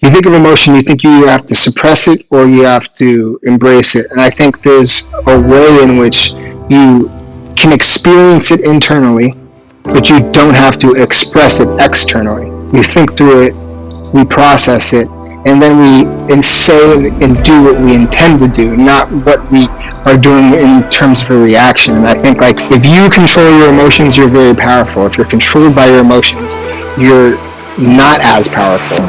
you think of emotion, you think you either have to suppress it or you have to embrace it. And I think there's a way in which you can experience it internally, but you don't have to express it externally. We think through it, we process it, and then we say and do what we intend to do, not what we are doing in terms of a reaction. And I think, like, if you control your emotions, you're very powerful. If you're controlled by your emotions, you're not as powerful.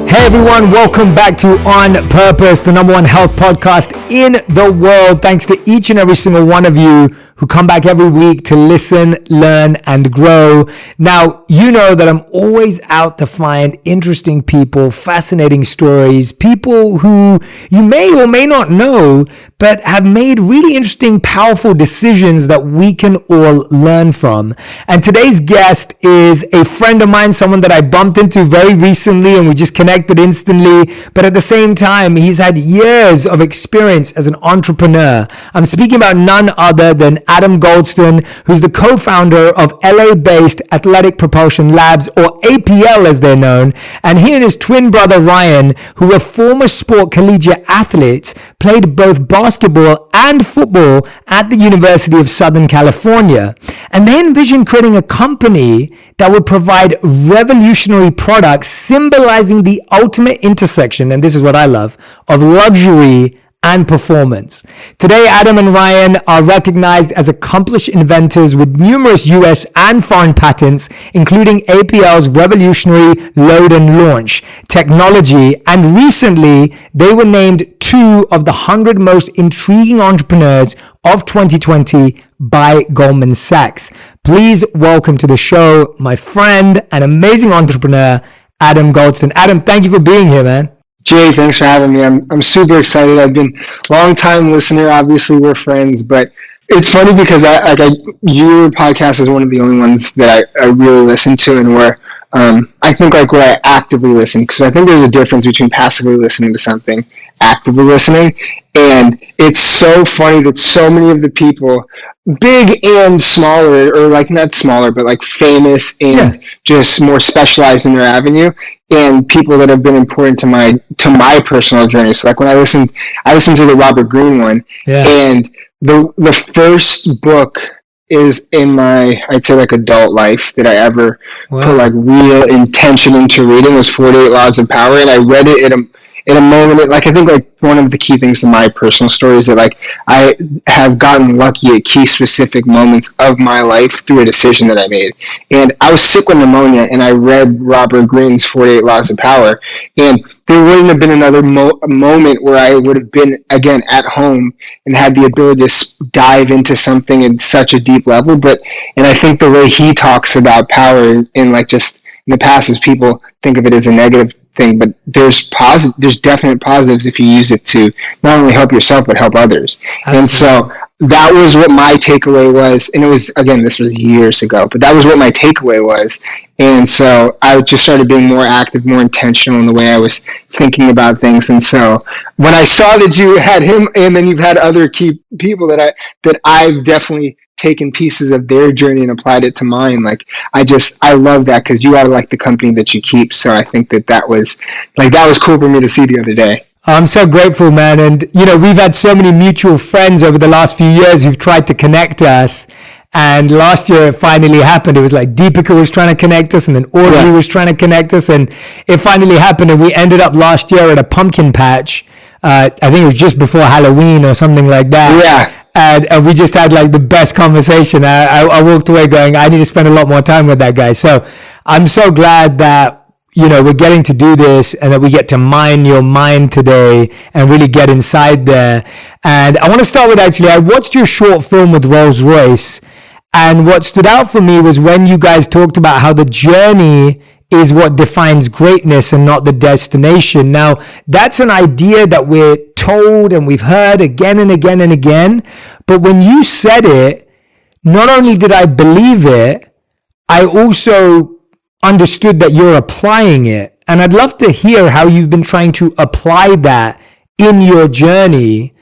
Hey everyone, welcome back to On Purpose, the #1 health podcast in the world. Thanks to each and every single one of you who come back every week to listen, learn, and grow. Now, you know that I'm always out to find interesting people, fascinating stories, people who you may or may not know, but have made really interesting, powerful decisions that we can all learn from. And today's guest is a friend of mine, someone that I bumped into very recently, and we just connected instantly. But at the same time, he's had years of experience as an entrepreneur. I'm speaking about none other than Adam Goldston, who's the co-founder of LA-based Athletic Propulsion Labs, or APL as they're known. And he and his twin brother Ryan, who were former sport collegiate athletes, played both basketball and football at the University of Southern California. And they envisioned creating a company that would provide revolutionary products symbolizing the ultimate intersection, and this is what I love, of luxury and performance. Today, Adam and Ryan are recognized as accomplished inventors with numerous US and foreign patents, including APL's revolutionary load and launch technology. And recently, they were named 2 of the 100 most intriguing entrepreneurs of 2020 by Goldman Sachs. Please welcome to the show my friend and amazing entrepreneur, Adam Goldston. Adam, thank you for being here, man. Jay, thanks for having me. I'm super excited. I've been a long time listener. Obviously, we're friends, but it's funny because your podcast is one of the only ones that I really listen to, and where I think where I actively listen, because I think there's a difference between passively listening to something, actively listening, and it's so funny that so many of the people, big and smaller, or like not smaller, but like famous and just more specialized in their avenue, and people that have been important to my personal journey. So like when I listened to the Robert Greene one, and the first book is in my, I'd say, like adult life that I ever put like real intention into reading was 48 Laws of Power, and I read it in a moment. Like I think like one of the key things in my personal story is that like I have gotten lucky at key specific moments of my life through a decision that I made. And I was sick with pneumonia, and I read Robert Greene's 48 Laws of Power, and there wouldn't have been another moment where I would have been again at home and had the ability to dive into something in such a deep level. And I think the way he talks about power in like just in the past is people think of it as a negative thing, but there's definite positives if you use it to not only help yourself but help others. Absolutely. And so that was what my takeaway was, and it was, again, this was years ago, but that was what my takeaway was. And so I just started being more active, more intentional in the way I was thinking about things. And so when I saw that you had him, and then you've had other key people that I've definitely taken pieces of their journey and applied it to mine. Like I love that, because you are like the company that you keep. So I think that was cool for me to see the other day. I'm so grateful, man. And we've had so many mutual friends over the last few years who've tried to connect us. And last year it finally happened. It was like Deepika was trying to connect us, and then Audrey was trying to connect us, and it finally happened. And we ended up last year at a pumpkin patch. I think it was just before Halloween or something like that. Yeah. And we just had like the best conversation. I walked away going, I need to spend a lot more time with that guy. So I'm so glad that, we're getting to do this, and that we get to mine your mind today and really get inside there. And I want to start with, actually, I watched your short film with Rolls-Royce, and what stood out for me was when you guys talked about how the journey is what defines greatness and not the destination. Now, that's an idea that we're told and we've heard again and again and again. But when you said it, not only did I believe it, I also understood that you're applying it. And I'd love to hear how you've been trying to apply that in your journey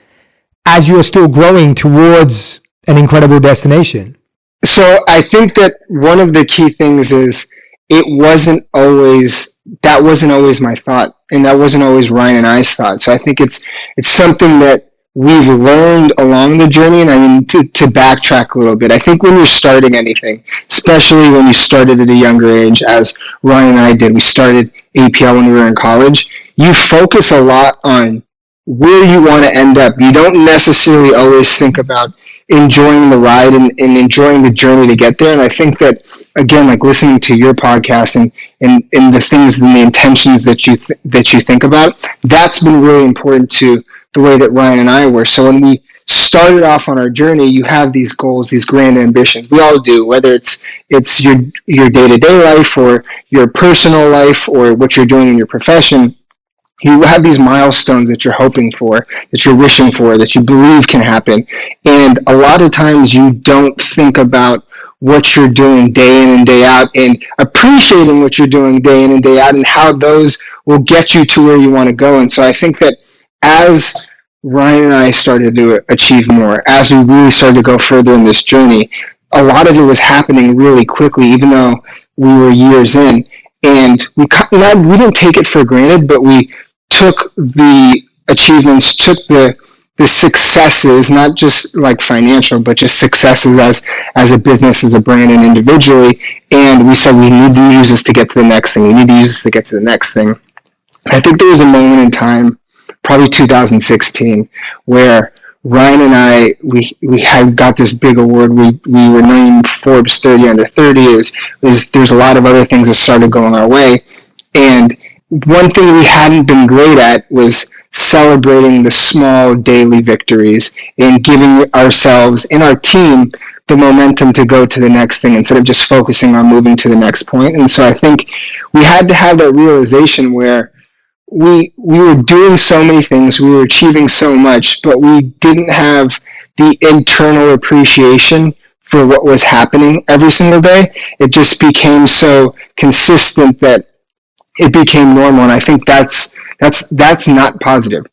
as you're still growing towards an incredible destination. So I think that one of the key things is it wasn't always that wasn't always my thought, and that wasn't always Ryan and I's thought. So I think it's something that we've learned along the journey. And I mean, to backtrack a little bit, I think when you're starting anything, especially when you started at a younger age, as Ryan and I did, we started APL when we were in college. You focus a lot on where you want to end up. You don't necessarily always think about enjoying the ride and enjoying the journey to get there. And I think that, again, like listening to your podcast and the things and the intentions that you think about, that's been really important to the way that Ryan and I were. So when we started off on our journey, you have these goals, these grand ambitions. We all do, whether it's your day-to-day life or your personal life or what you're doing in your profession. You have these milestones that you're hoping for, that you're wishing for, that you believe can happen. And a lot of times you don't think about what you're doing day in and day out and appreciating what you're doing day in and day out and how those will get you to where you want to go. And so I think that as Ryan and I started to achieve more, as we really started to go further in this journey, a lot of it was happening really quickly, even though we were years in. And we didn't take it for granted, but we took the achievements, took the successes, not just like financial, but just successes as a business, as a brand, and individually. And we said we need to use this to get to the next thing. We need to use this to get to the next thing. I think there was a moment in time, probably 2016, where Ryan and I, we had got this big award. We were named Forbes 30 under 30. There's a lot of other things that started going our way. And one thing we hadn't been great at was celebrating the small daily victories and giving ourselves and our team the momentum to go to the next thing instead of just focusing on moving to the next point. And so I think we had to have that realization where we were doing so many things, we were achieving so much, but we didn't have the internal appreciation for what was happening every single day. It just became so consistent that it became normal, and I think that's not positive.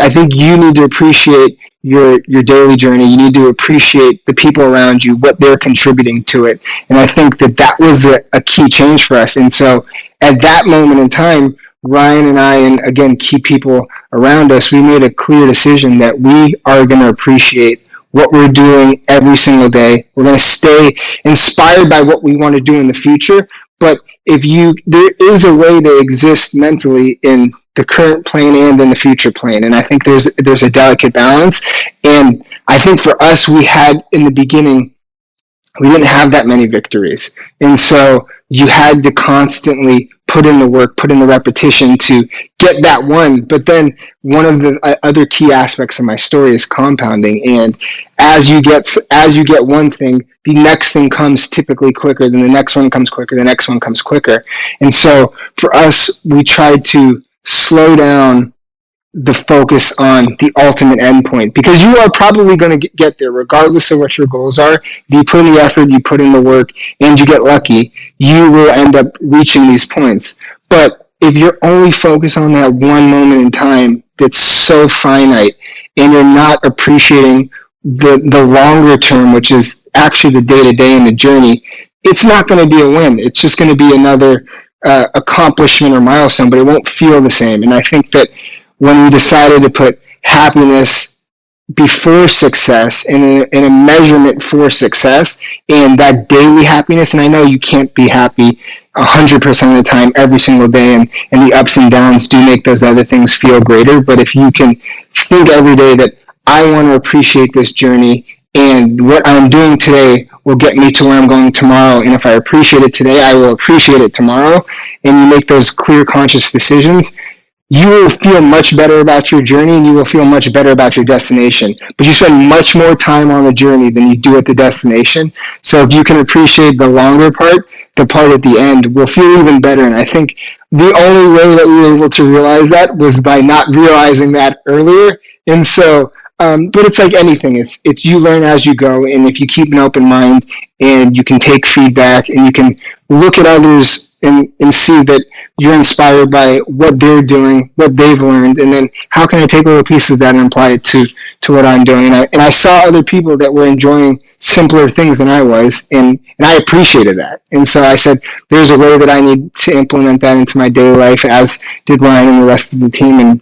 I think you need to appreciate your daily journey. You need to appreciate the people around you, what they're contributing to it, and I think that was a key change for us. And so at that moment in time, Ryan and I, and again, key people around us, we made a clear decision that we are going to appreciate what we're doing every single day. We're going to stay inspired by what we want to do in the future, but there is a way to exist mentally in the current plane and in the future plane. And I think there's a delicate balance. And I think for us, we had in the beginning, we didn't have that many victories. And so you had to constantly put in the work, put in the repetition to get that one. But then one of the other key aspects of my story is compounding. And as you get one thing, the next thing comes typically quicker, then the next one comes quicker, the next one comes quicker. And so for us, we tried to slow down the focus on the ultimate endpoint, because you are probably going to get there regardless of what your goals are. If you put in the effort, you put in the work, and you get lucky, you will end up reaching these points. But if you're only focused on that one moment in time that's so finite, and you're not appreciating the longer term, which is actually the day-to-day and the journey, it's not going to be a win. It's just going to be another accomplishment or milestone, but it won't feel the same. And I think that when we decided to put happiness before success and a measurement for success and that daily happiness, and I know you can't be happy 100% of the time every single day, and the ups and downs do make those other things feel greater, but if you can think every day that I want to appreciate this journey and what I'm doing today will get me to where I'm going tomorrow, and if I appreciate it today, I will appreciate it tomorrow, and you make those clear, conscious decisions, you will feel much better about your journey and you will feel much better about your destination. But you spend much more time on the journey than you do at the destination. So if you can appreciate the longer part, the part at the end will feel even better. And I think the only way that we were able to realize that was by not realizing that earlier. And so But it's like anything. It's you learn as you go, and if you keep an open mind and you can take feedback and you can look at others and see that you're inspired by what they're doing, what they've learned, and then how can I take little pieces of that and apply it to what I'm doing. And I saw other people that were enjoying simpler things than I was, and I appreciated that. And so I said, there's a way that I need to implement that into my daily life, as did Ryan and the rest of the team. And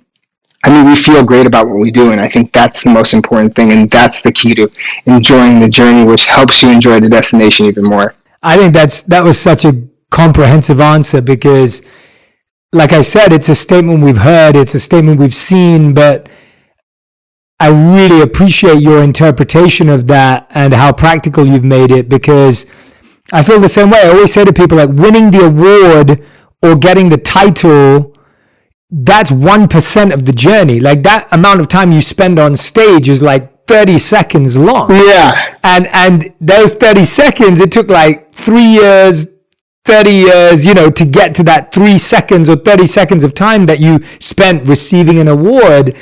I mean, we feel great about what we do, and I think that's the most important thing, and that's the key to enjoying the journey, which helps you enjoy the destination even more. I think that was such a comprehensive answer, because, like I said, it's a statement we've heard, it's a statement we've seen, but I really appreciate your interpretation of that and how practical you've made it, because I feel the same way. I always say to people, like, winning the award or getting the title, that's 1% of the journey. Like, that amount of time you spend on stage is like 30 seconds long. Yeah. And those 30 seconds, it took like 3 years, 30 years, to get to that 3 seconds or 30 seconds of time that you spent receiving an award.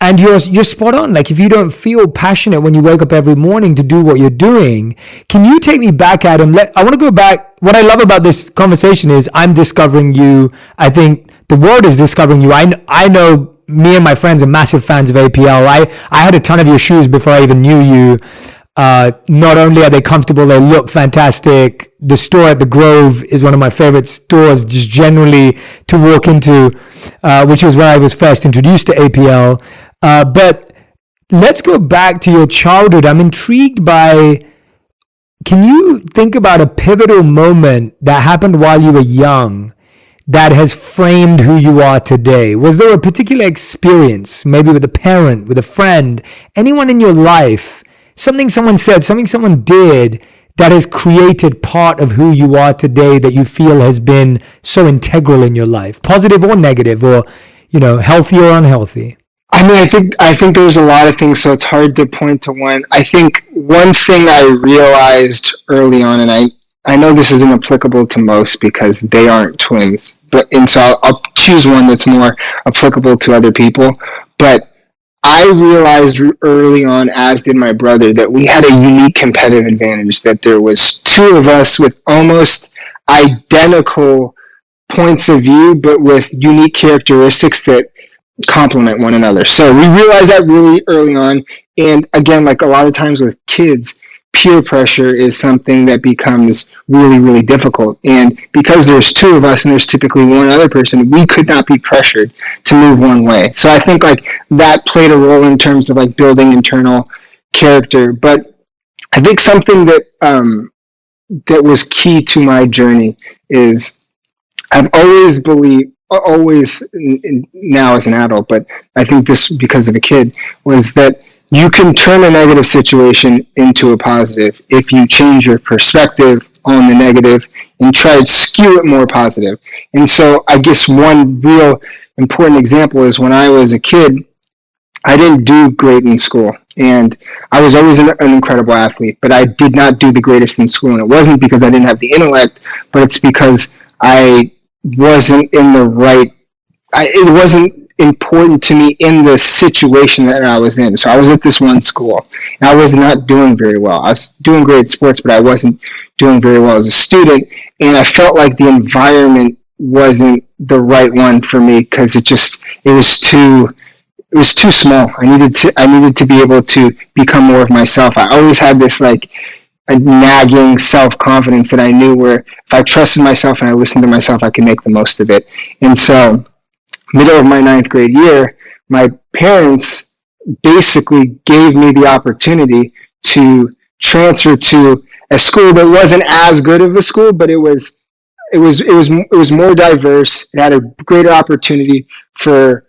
And you're spot on. Like, if you don't feel passionate when you wake up every morning to do what you're doing, can you take me back, Adam? I want to go back. What I love about this conversation is I'm discovering you. I think the world is discovering you. I know me and my friends are massive fans of APL. I had a ton of your shoes before I even knew you. Not only are they comfortable, they look fantastic. The store at the Grove is one of my favorite stores just generally to walk into, which was where I was first introduced to APL. But let's go back to your childhood. I'm intrigued by, can you think about a pivotal moment that happened while you were young that has framed who you are today? Was there a particular experience, maybe with a parent, with a friend, anyone in your life, something someone said, something someone did that has created part of who you are today that you feel has been so integral in your life, positive or negative, or, healthy or unhealthy? I mean, I think there's a lot of things, so it's hard to point to one. I think one thing I realized early on, and I know this isn't applicable to most because they aren't twins, and so I'll choose one that's more applicable to other people. But I realized early on, as did my brother, that we had a unique competitive advantage, that there was two of us with almost identical points of view, but with unique characteristics that complement one another. So we realized that really early on. And again, like a lot of times with kids, peer pressure is something that becomes really, really difficult. And because there's two of us and there's typically one other person, we could not be pressured to move one way. So I think like that played a role in terms of like building internal character. But I think something that that was key to my journey is I've always believed, now as an adult, but I think this because of a kid, was that you can turn a negative situation into a positive if you change your perspective on the negative and try to skew it more positive. And so I guess one real important example is when I was a kid, I didn't do great in school. And I was always an incredible athlete, but I did not do the greatest in school. And it wasn't because I didn't have the intellect, but it's because I wasn't in the right, it wasn't important to me in the situation that I was in. So I was at this one school and I was not doing very well. I was doing great at sports, but I wasn't doing very well as a student. And I felt like the environment wasn't the right one for me because it was too small. I needed to be able to become more of myself. I always had this like a nagging self-confidence that I knew where if I trusted myself and I listened to myself, I could make the most of it. And so middle of my 9th grade year, my parents basically gave me the opportunity to transfer to a school that wasn't as good of a school, but it was more diverse. It had a greater opportunity for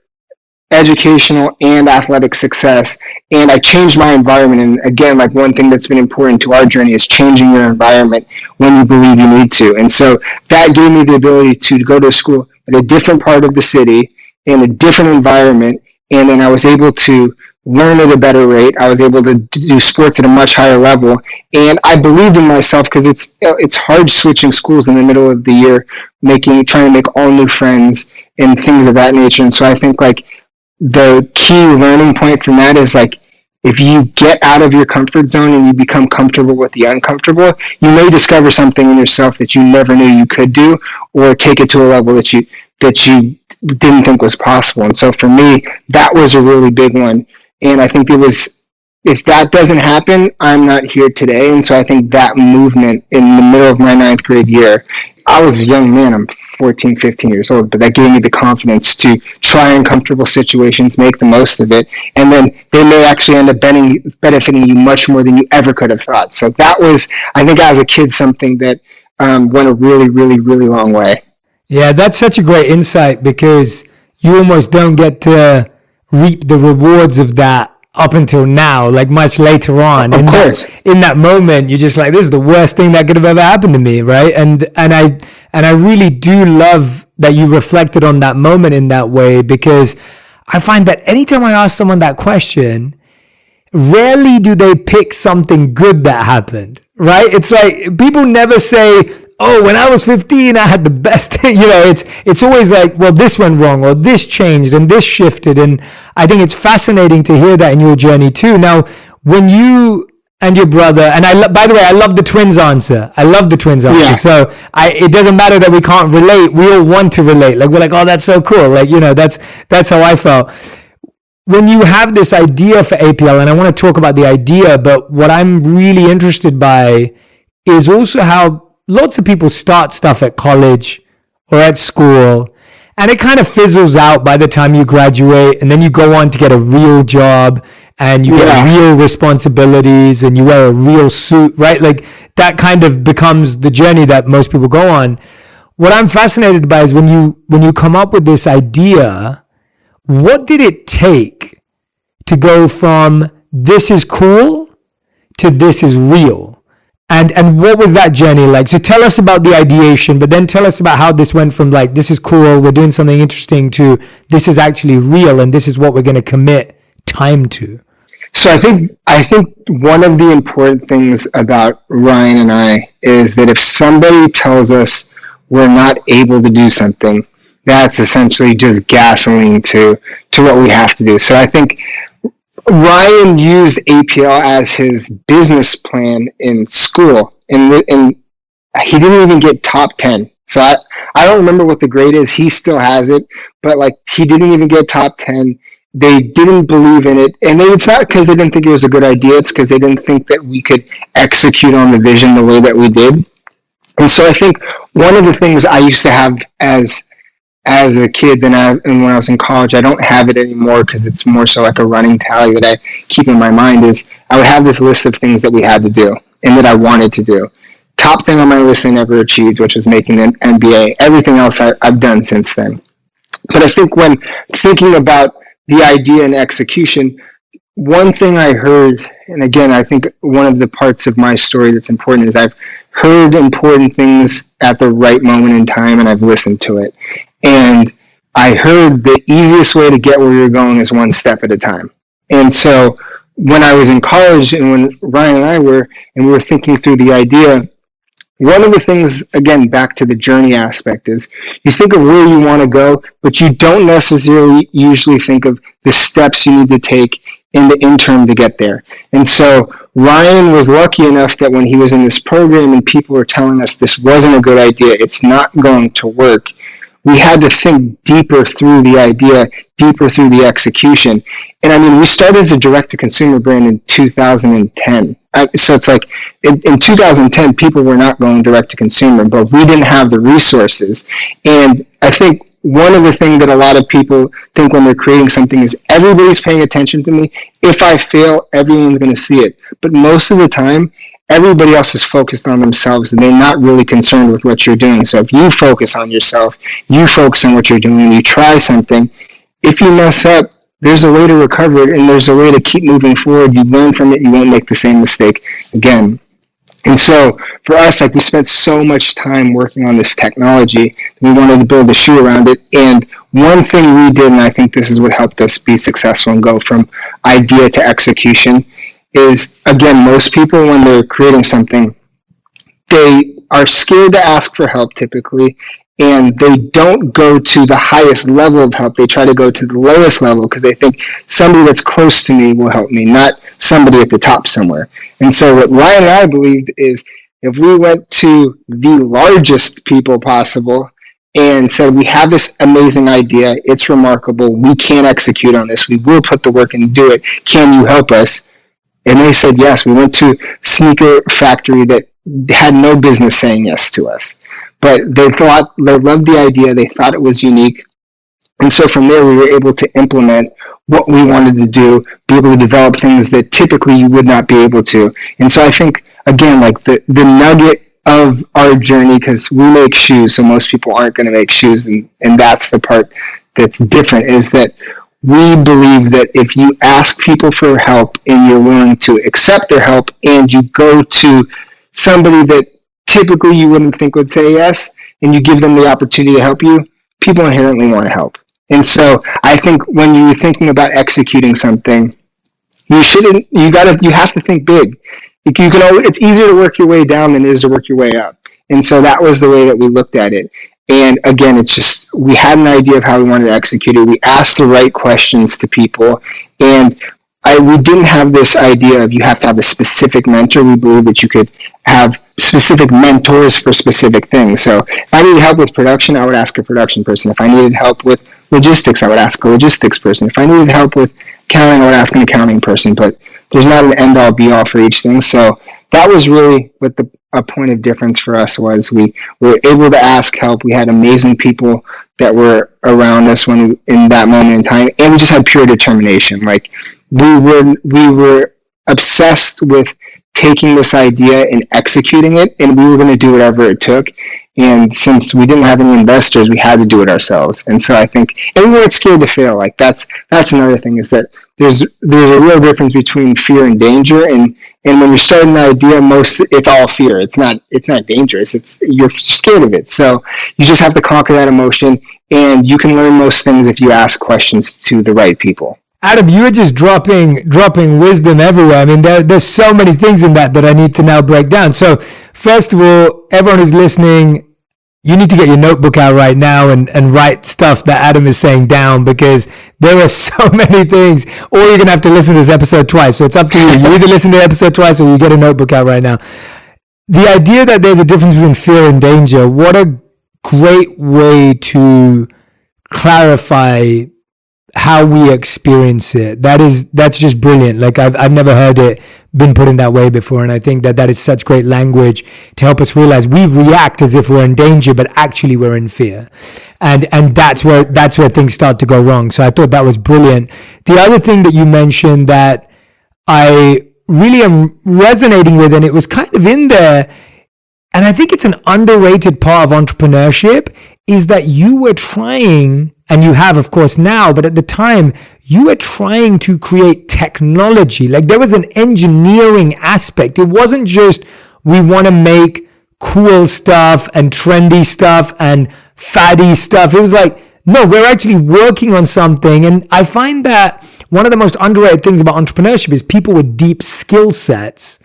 educational and athletic success. And I changed my environment. And again, like one thing that's been important to our journey is changing your environment when you believe you need to. And so that gave me the ability to go to school at a different part of the city in a different environment. And then I was able to learn at a better rate. I was able to do sports at a much higher level. And I believed in myself because it's hard switching schools in the middle of the year, trying to make all new friends and things of that nature. And so I think like the key learning point from that is like if you get out of your comfort zone and you become comfortable with the uncomfortable, you may discover something in yourself that you never knew you could do, or take it to a level that you didn't think was possible. And so for me, that was a really big one. And I think if that doesn't happen, I'm not here today. And so I think that movement in the middle of my 9th grade year, I was a young man, I'm 14, 15 years old, but that gave me the confidence to try uncomfortable situations, make the most of it, and then they may actually end up benefiting you much more than you ever could have thought. So that was, I think as a kid, something that went a really, really, really long way. Yeah, that's such a great insight, because you almost don't get to reap the rewards of that up until now, like much later on. Of course. In that moment, you're just like, this is the worst thing that could have ever happened to me, right? And I really do love that you reflected on that moment in that way, because I find that anytime I ask someone that question, rarely do they pick something good that happened, right? It's like people never say, oh, when I was 15, I had the best thing. It's always like, well, this went wrong, or this changed and this shifted. And I think it's fascinating to hear that in your journey too. Now, when you and your brother, and by the way, I love the twins answer. Yeah. So it doesn't matter that we can't relate. We all want to relate. Like, we're like, oh, that's so cool. Like, that's how I felt. When you have this idea for APL, and I want to talk about the idea, but what I'm really interested by is also how lots of people start stuff at college or at school, and it kind of fizzles out by the time you graduate, and then you go on to get a real job, and you get real responsibilities, and you wear a real suit, right? Like, that kind of becomes the journey that most people go on. What I'm fascinated by is when you come up with this idea, what did it take to go from this is cool to this is real? And what was that journey like? So tell us about the ideation, but then tell us about how this went from like, this is cool, we're doing something interesting, to this is actually real, and this is what we're going to commit time to. So I think one of the important things about Ryan and I is that if somebody tells us we're not able to do something, that's essentially just gasoline to what we have to do. So I think Ryan used APL as his business plan in school, and he didn't even get top 10. So I don't remember what the grade is. He still has it, but like, he didn't even get top 10. They didn't believe in it, and it's not because they didn't think it was a good idea. It's because they didn't think that we could execute on the vision the way that we did. And so I think one of the things I used to have as a kid and when I was in college, I don't have it anymore because it's more so like a running tally that I keep in my mind, is I would have this list of things that we had to do and that I wanted to do. Top thing on my list I never achieved, which was making an MBA. Everything else I've done since then. But I think when thinking about the idea and execution, one thing I heard, and again, I think one of the parts of my story that's important is I've heard important things at the right moment in time, and I've listened to it. And I heard the easiest way to get where you're going is one step at a time. And so when I was in college, and when Ryan and I we were thinking through the idea, one of the things, again, back to the journey aspect, is you think of where you want to go, but you don't necessarily usually think of the steps you need to take in the interim to get there. And so Ryan was lucky enough that when he was in this program and people were telling us this wasn't a good idea, it's not going to work, we had to think deeper through the idea, deeper through the execution. And I mean, we started as a direct-to-consumer brand in 2010. So it's like, in 2010, people were not going direct-to-consumer, but we didn't have the resources. And I think one of the things that a lot of people think when they're creating something is everybody's paying attention to me. If I fail, everyone's going to see it. But most of the time, everybody else is focused on themselves, and they're not really concerned with what you're doing. So if you focus on yourself, you focus on what you're doing, you try something, if you mess up, there's a way to recover it, and there's a way to keep moving forward. You learn from it, you won't make the same mistake again. And so for us, like, we spent so much time working on this technology, we wanted to build a shoe around it. And one thing we did, and I think this is what helped us be successful and go from idea to execution, is, again, most people, when they're creating something, they are scared to ask for help typically, and they don't go to the highest level of help. They try to go to the lowest level because they think somebody that's close to me will help me, not somebody at the top somewhere. And so what Ryan and I believed is if we went to the largest people possible and said, we have this amazing idea, it's remarkable, we can execute on this, we will put the work in and do it, can you help us? And they said yes. We went to a sneaker factory that had no business saying yes to us. But they loved the idea, they thought it was unique. And so from there, we were able to implement what we wanted to do, be able to develop things that typically you would not be able to. And so I think, again, like the nugget of our journey, because we make shoes, so most people aren't going to make shoes, and that's the part that's different, is that we believe that if you ask people for help and you're willing to accept their help and you go to somebody that typically you wouldn't think would say yes and you give them the opportunity to help you, people inherently want to help. And so I think when you're thinking about executing something, you have to think big. It's easier to work your way down than it is to work your way up. And so that was the way that we looked at it. And again, it's just, we had an idea of how we wanted to execute it. We asked the right questions to people. And we didn't have this idea of you have to have a specific mentor. We believe that you could have specific mentors for specific things. So if I needed help with production, I would ask a production person. If I needed help with logistics, I would ask a logistics person. If I needed help with accounting, I would ask an accounting person. But there's not an end-all, be-all for each thing. So that was really what a point of difference for us was. We were able to ask help. We had amazing people that were around us in that moment in time, and we just had pure determination. Like we were obsessed with taking this idea and executing it, and we were going to do whatever it took. And since we didn't have any investors, we had to do it ourselves. And so I think, and we weren't scared to fail. Like that's another thing, is that there's a real difference between fear and danger. And when you're starting an idea, it's all fear. It's not dangerous. You're scared of it. So you just have to conquer that emotion, and you can learn most things if you ask questions to the right people. Adam, you were just dropping wisdom everywhere. I mean, there's so many things in that I need to now break down. So first of all, everyone who's listening, you need to get your notebook out right now and write stuff that Adam is saying down, because there are so many things, or you're going to have to listen to this episode twice. So it's up to you. You either listen to the episode twice or you get a notebook out right now. The idea that there's a difference between fear and danger, what a great way to clarify how we experience it. That's just brilliant. Like I've never heard it been put in that way before, and I think that is such great language to help us realize we react as if we're in danger, but actually we're in fear, and that's where things start to go wrong. So I thought that was brilliant. The other thing that you mentioned that I really am resonating with, and it was kind of in there, and I think it's an underrated part of entrepreneurship, is that you were trying, and you have, of course, now, but at the time, you were trying to create technology. Like there was an engineering aspect. It wasn't just, we want to make cool stuff and trendy stuff and faddy stuff. It was like, no, we're actually working on something. And I find that one of the most underrated things about entrepreneurship is people with deep skill sets.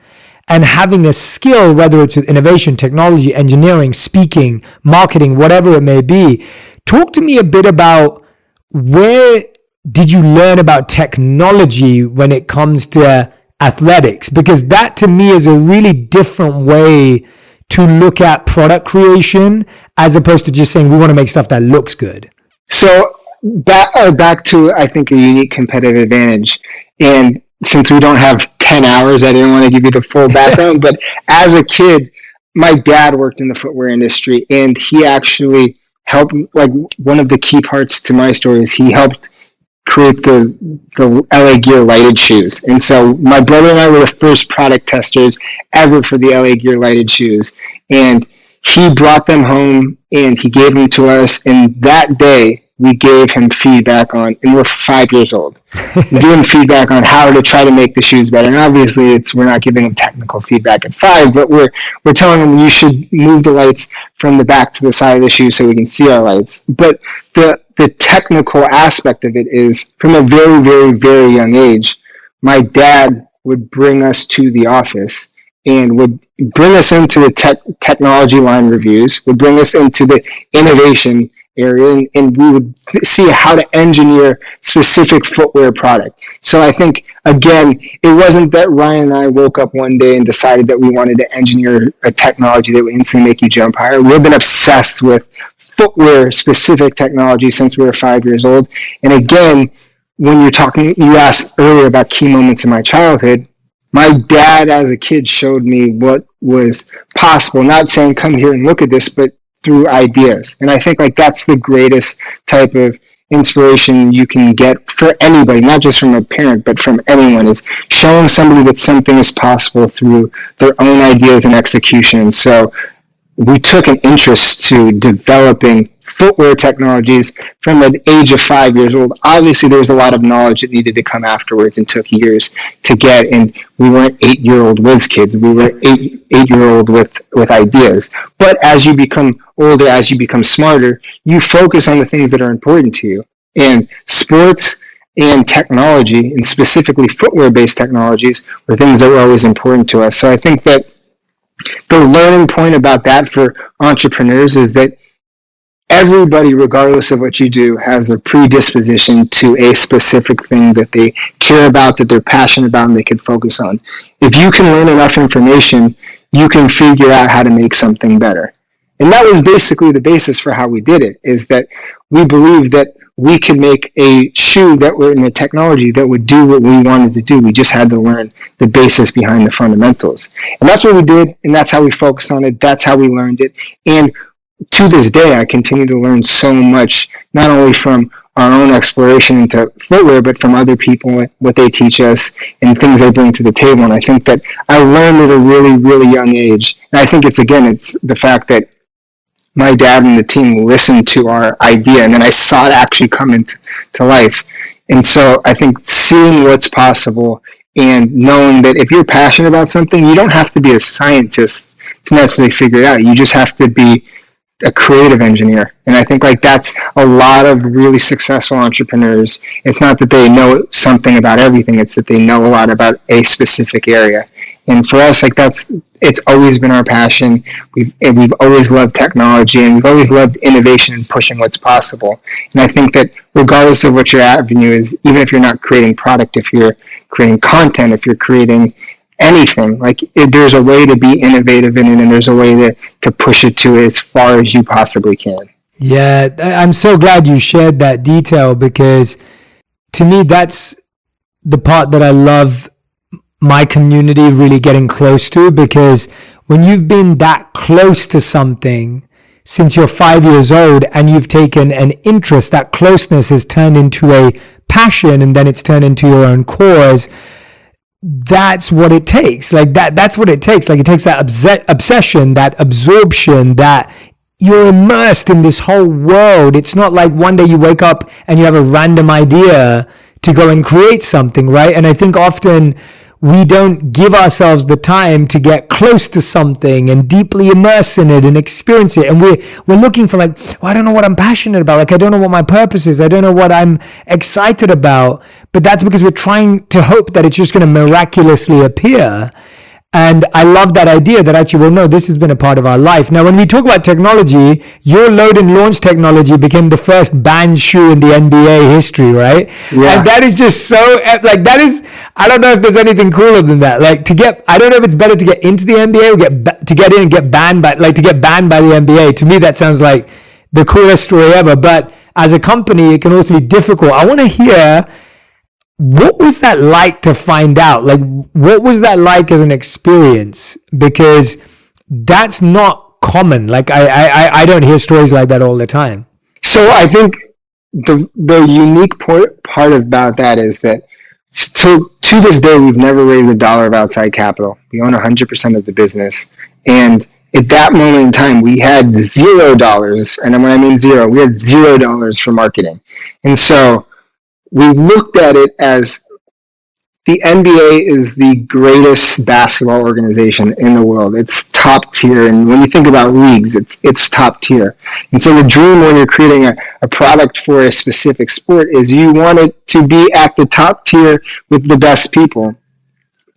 And having a skill, whether it's with innovation, technology, engineering, speaking, marketing, whatever it may be. Talk to me a bit about, where did you learn about technology when it comes to athletics? Because that to me is a really different way to look at product creation, as opposed to just saying we want to make stuff that looks good. So back to, I think, a unique competitive advantage. And since we don't have 10 hours, I didn't want to give you the full background, but as a kid, my dad worked in the footwear industry, and he actually helped, like one of the key parts to my story is he helped create the LA Gear lighted shoes. And so my brother and I were the first product testers ever for the LA Gear lighted shoes. And he brought them home and he gave them to us. And that day we gave him feedback on, and we're 5 years old, we gave him feedback on how to try to make the shoes better. And obviously we're not giving him technical feedback at 5, but we're telling him you should move the lights from the back to the side of the shoe so we can see our lights. But the technical aspect of it is, from a very, very, very young age, my dad would bring us to the office and would bring us into the technology line reviews, would bring us into the innovation area, and we would see how to engineer specific footwear product. So I think, again, it wasn't that Ryan and I woke up one day and decided that we wanted to engineer a technology that would instantly make you jump higher. We've been obsessed with footwear specific technology since we were 5 years old. And again, when you asked earlier about key moments in my childhood, my dad as a kid showed me what was possible, not saying come here and look at this, but through ideas. And I think like that's the greatest type of inspiration you can get for anybody, not just from a parent, but from anyone, is showing somebody that something is possible through their own ideas and execution. And so we took an interest to developing footwear technologies from an age of 5 years old. Obviously, there was a lot of knowledge that needed to come afterwards and took years to get. And we weren't 8-year-old whiz kids. We were eight-year-old with ideas. But as you become older, as you become smarter, you focus on the things that are important to you. And sports and technology, and specifically footwear-based technologies, were things that were always important to us. So I think that the learning point about that for entrepreneurs is that everybody, regardless of what you do, has a predisposition to a specific thing that they care about, that they're passionate about, and they can focus on. If you can learn enough information, you can figure out how to make something better. And that was basically the basis for how we did it, is that we believed that we could make a shoe that were in a technology that would do what we wanted to do. We just had to learn the basis behind the fundamentals. And that's what we did, and that's how we focused on it. That's how we learned it. And to this day, I continue to learn so much, not only from our own exploration into footwear, but from other people, what they teach us and things they bring to the table. And I think that I learned at a really, really young age. And I think it's the fact that my dad and the team listened to our idea, and then I saw it actually come into life. And so I think seeing what's possible and knowing that if you're passionate about something, you don't have to be a scientist to necessarily figure it out. You just have to be a creative engineer. And I think like that's a lot of really successful entrepreneurs. It's not that they know something about everything, it's that they know a lot about a specific area. And for us, like it's always been our passion. We've always loved technology, and we've always loved innovation and pushing what's possible. And I think that regardless of what your avenue is, even if you're not creating product, if you're creating content, if you're creating anything, like there's a way to be innovative in it, and there's a way to push it to as far as you possibly can. Yeah, I'm so glad you shared that detail, because to me, that's the part that I love my community really getting close to, because when you've been that close to something since you're 5 years old and you've taken an interest, that closeness has turned into a passion, and then it's turned into your own cause. That's what it takes. Like that's what it takes. Like it takes that obsession, that absorption, that you're immersed in this whole world. It's not like one day you wake up and you have a random idea to go and create something, right? And I think often we don't give ourselves the time to get close to something and deeply immerse in it and experience it. And we're looking for like, well, I don't know what I'm passionate about. Like, I don't know what my purpose is. I don't know what I'm excited about. But that's because we're trying to hope that it's just going to miraculously appear. And I love that idea that actually, well, no, this has been a part of our life. Now, when we talk about technology, your load and launch technology became the first banned shoe in the NBA history, right? Yeah. And that is just so, like, that is, I don't know if there's anything cooler than that. Like, I don't know if it's better to get into the NBA or to get in and get banned by, like, to get banned by the NBA. To me, that sounds like the coolest story ever. But as a company, it can also be difficult. I want to hear, what was that like to find out? Like, what was that like as an experience? Because that's not common. Like, I don't hear stories like that all the time. So I think the unique part about that is that to this day, we've never raised $1 of outside capital. We own 100% of the business. And at that moment in time, we had $0. And when I mean zero, we had $0 for marketing. And so we looked at it as the NBA is the greatest basketball organization in the world. It's top tier. And when you think about leagues, it's top tier. And so the dream when you're creating a product for a specific sport is you want it to be at the top tier with the best people.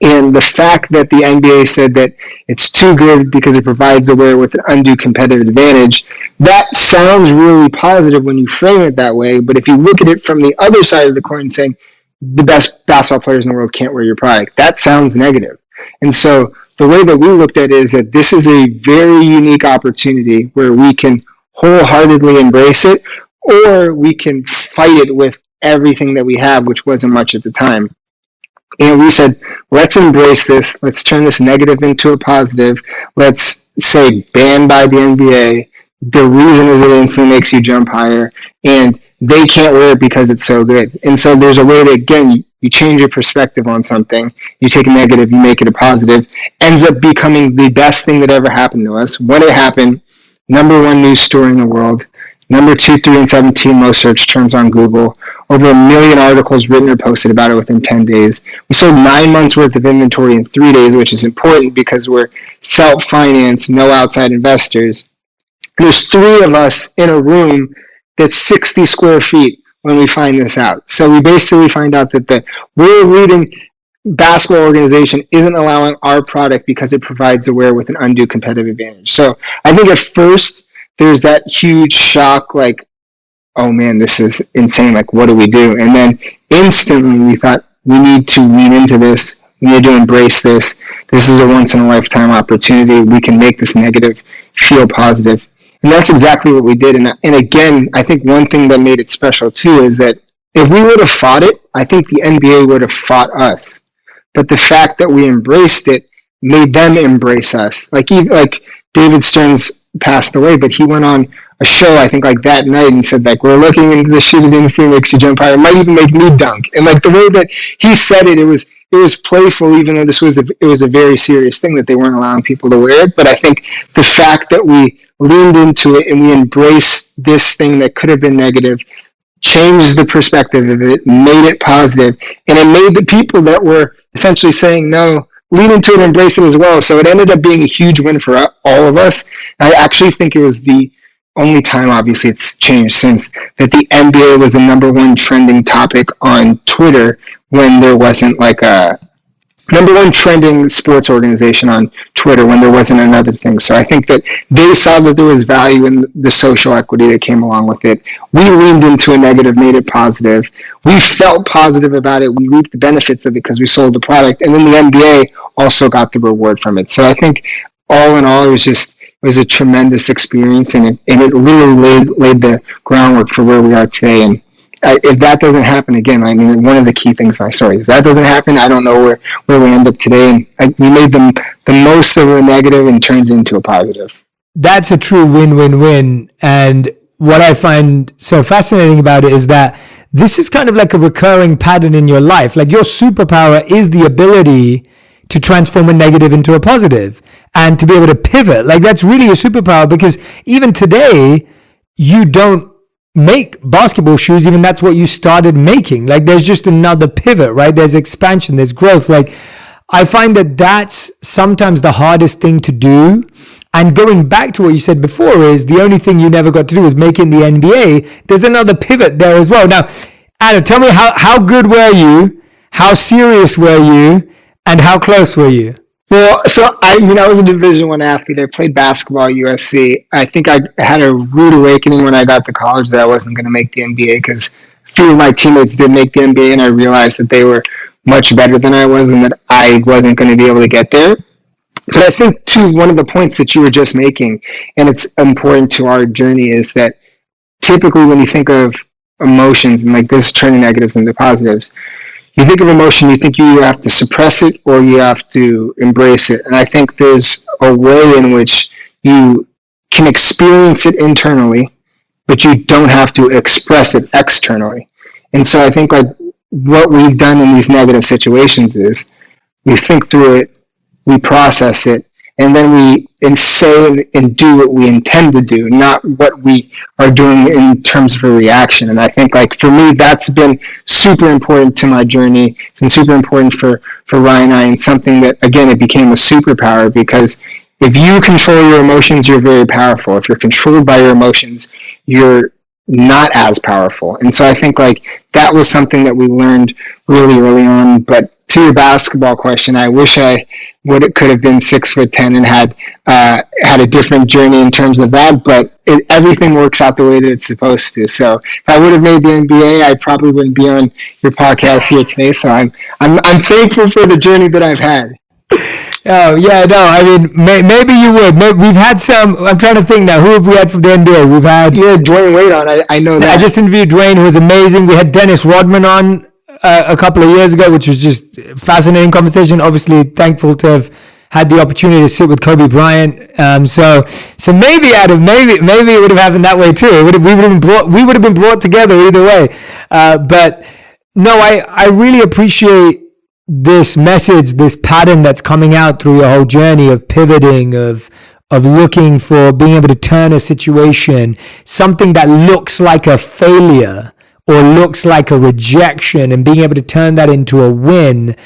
And the fact that the NBA said that it's too good because it provides a wearer with an undue competitive advantage, that sounds really positive when you frame it that way. But if you look at it from the other side of the coin, saying the best basketball players in the world can't wear your product, that sounds negative. And so the way that we looked at it is that this is a very unique opportunity where we can wholeheartedly embrace it, or we can fight it with everything that we have, which wasn't much at the time. And we said, let's embrace this. Let's turn this negative into a positive. Let's say banned by the NBA. The reason is it instantly makes you jump higher, and they can't wear it because it's so good. And so there's a way that, again, you change your perspective on something. You take a negative, you make it a positive. Ends up becoming the best thing that ever happened to us. When it happened, #1 news story in the world. Number 2, 3, and 17 most search terms on Google. Over 1 million articles written or posted about it within 10 days. We sold 9 months worth of inventory in 3 days, which is important because we're self-financed, no outside investors. There's 3 of us in a room that's 60 square feet when we find this out. So we basically find out that the world leading basketball organization isn't allowing our product because it provides a wearer with an undue competitive advantage. So I think at first there's that huge shock, like, oh man, this is insane. Like, what do we do? And then instantly we thought, we need to lean into this. We need to embrace this. This is a once in a lifetime opportunity. We can make this negative feel positive. And that's exactly what we did. And again, I think one thing that made it special too is that if we would have fought it, I think the NBA would have fought us. But the fact that we embraced it made them embrace us. Like David Stearns passed away, but he went on a show, I think, like that night and said, like, we're looking into the shit that instantly makes you jump higher. It might even make me dunk. And like the way that he said it, it was playful, even though it was a very serious thing that they weren't allowing people to wear it. But I think the fact that we leaned into it and we embraced this thing that could have been negative, changed the perspective of it, made it positive, and it made the people that were essentially saying no lean into it and embrace it as well. So it ended up being a huge win for all of us. I actually think it was the only time, obviously it's changed since, that the NBA was the #1 trending topic on Twitter when there wasn't like a #1 trending sports organization on Twitter when there wasn't another thing. So I think that they saw that there was value in the social equity that came along with it. We leaned into a negative, made it positive. We felt positive about it. We reaped the benefits of it because we sold the product. And then the NBA also got the reward from it. So I think all in all, it was a tremendous experience, and it really laid the groundwork for where we are today. And if that doesn't happen again, I mean, one of the key things in my story, if that doesn't happen, I don't know where we end up today. And we made the most of a negative and turned it into a positive. That's a true win-win-win. And what I find so fascinating about it is that this is kind of like a recurring pattern in your life. Like, your superpower is the ability to transform a negative into a positive and to be able to pivot. Like, that's really a superpower, because even today, you don't make basketball shoes, even that's what you started making. Like, there's just another pivot, right? There's expansion, there's growth. Like, I find that that's sometimes the hardest thing to do. And going back to what you said before, is the only thing you never got to do was make it in the NBA. There's another pivot there as well. Now, Adam, tell me, how good were you? How serious were you? And how close were you? Well, so I was a Division I athlete. I played basketball at USC. I think I had a rude awakening when I got to college that I wasn't going to make the NBA, because a few of my teammates did make the NBA, and I realized that they were much better than I was and that I wasn't going to be able to get there. But I think, too, one of the points that you were just making, and it's important to our journey, is that typically when you think of emotions, and like this turning negatives into positives, you think of emotion, you think you have to suppress it or you have to embrace it. And I think there's a way in which you can experience it internally, but you don't have to express it externally. And so I think, like, what we've done in these negative situations is we think through it, we process it, and then we say and do what we intend to do, not what we are doing in terms of a reaction. And I think, like, for me, that's been super important to my journey. It's been super important for Ryan and I, and something that, again, it became a superpower, because if you control your emotions, you're very powerful. If you're controlled by your emotions, you're not as powerful. And so I think, like, that was something that we learned really early on, but to your basketball question, I wish I could have been 6'10" and had a different journey in terms of that. But everything works out the way that it's supposed to. So if I would have made the NBA, I probably wouldn't be on your podcast here today. So I'm thankful for the journey that I've had. Oh, yeah, no, I mean, maybe you would. We've had some, I'm trying to think now, who have we had from the NBA? We've had... You had Dwayne Wade on, I know that. I just interviewed Dwayne, who was amazing. We had Dennis Rodman on a couple of years ago, which was just a fascinating conversation. Obviously, thankful to have had the opportunity to sit with Kobe Bryant. So maybe, Adam, maybe it would have happened that way too. We would have been brought together either way. But no, I really appreciate this message, this pattern that's coming out through your whole journey of pivoting, of looking for being able to turn a situation, something that looks like a failure or looks like a rejection, and being able to turn that into a win.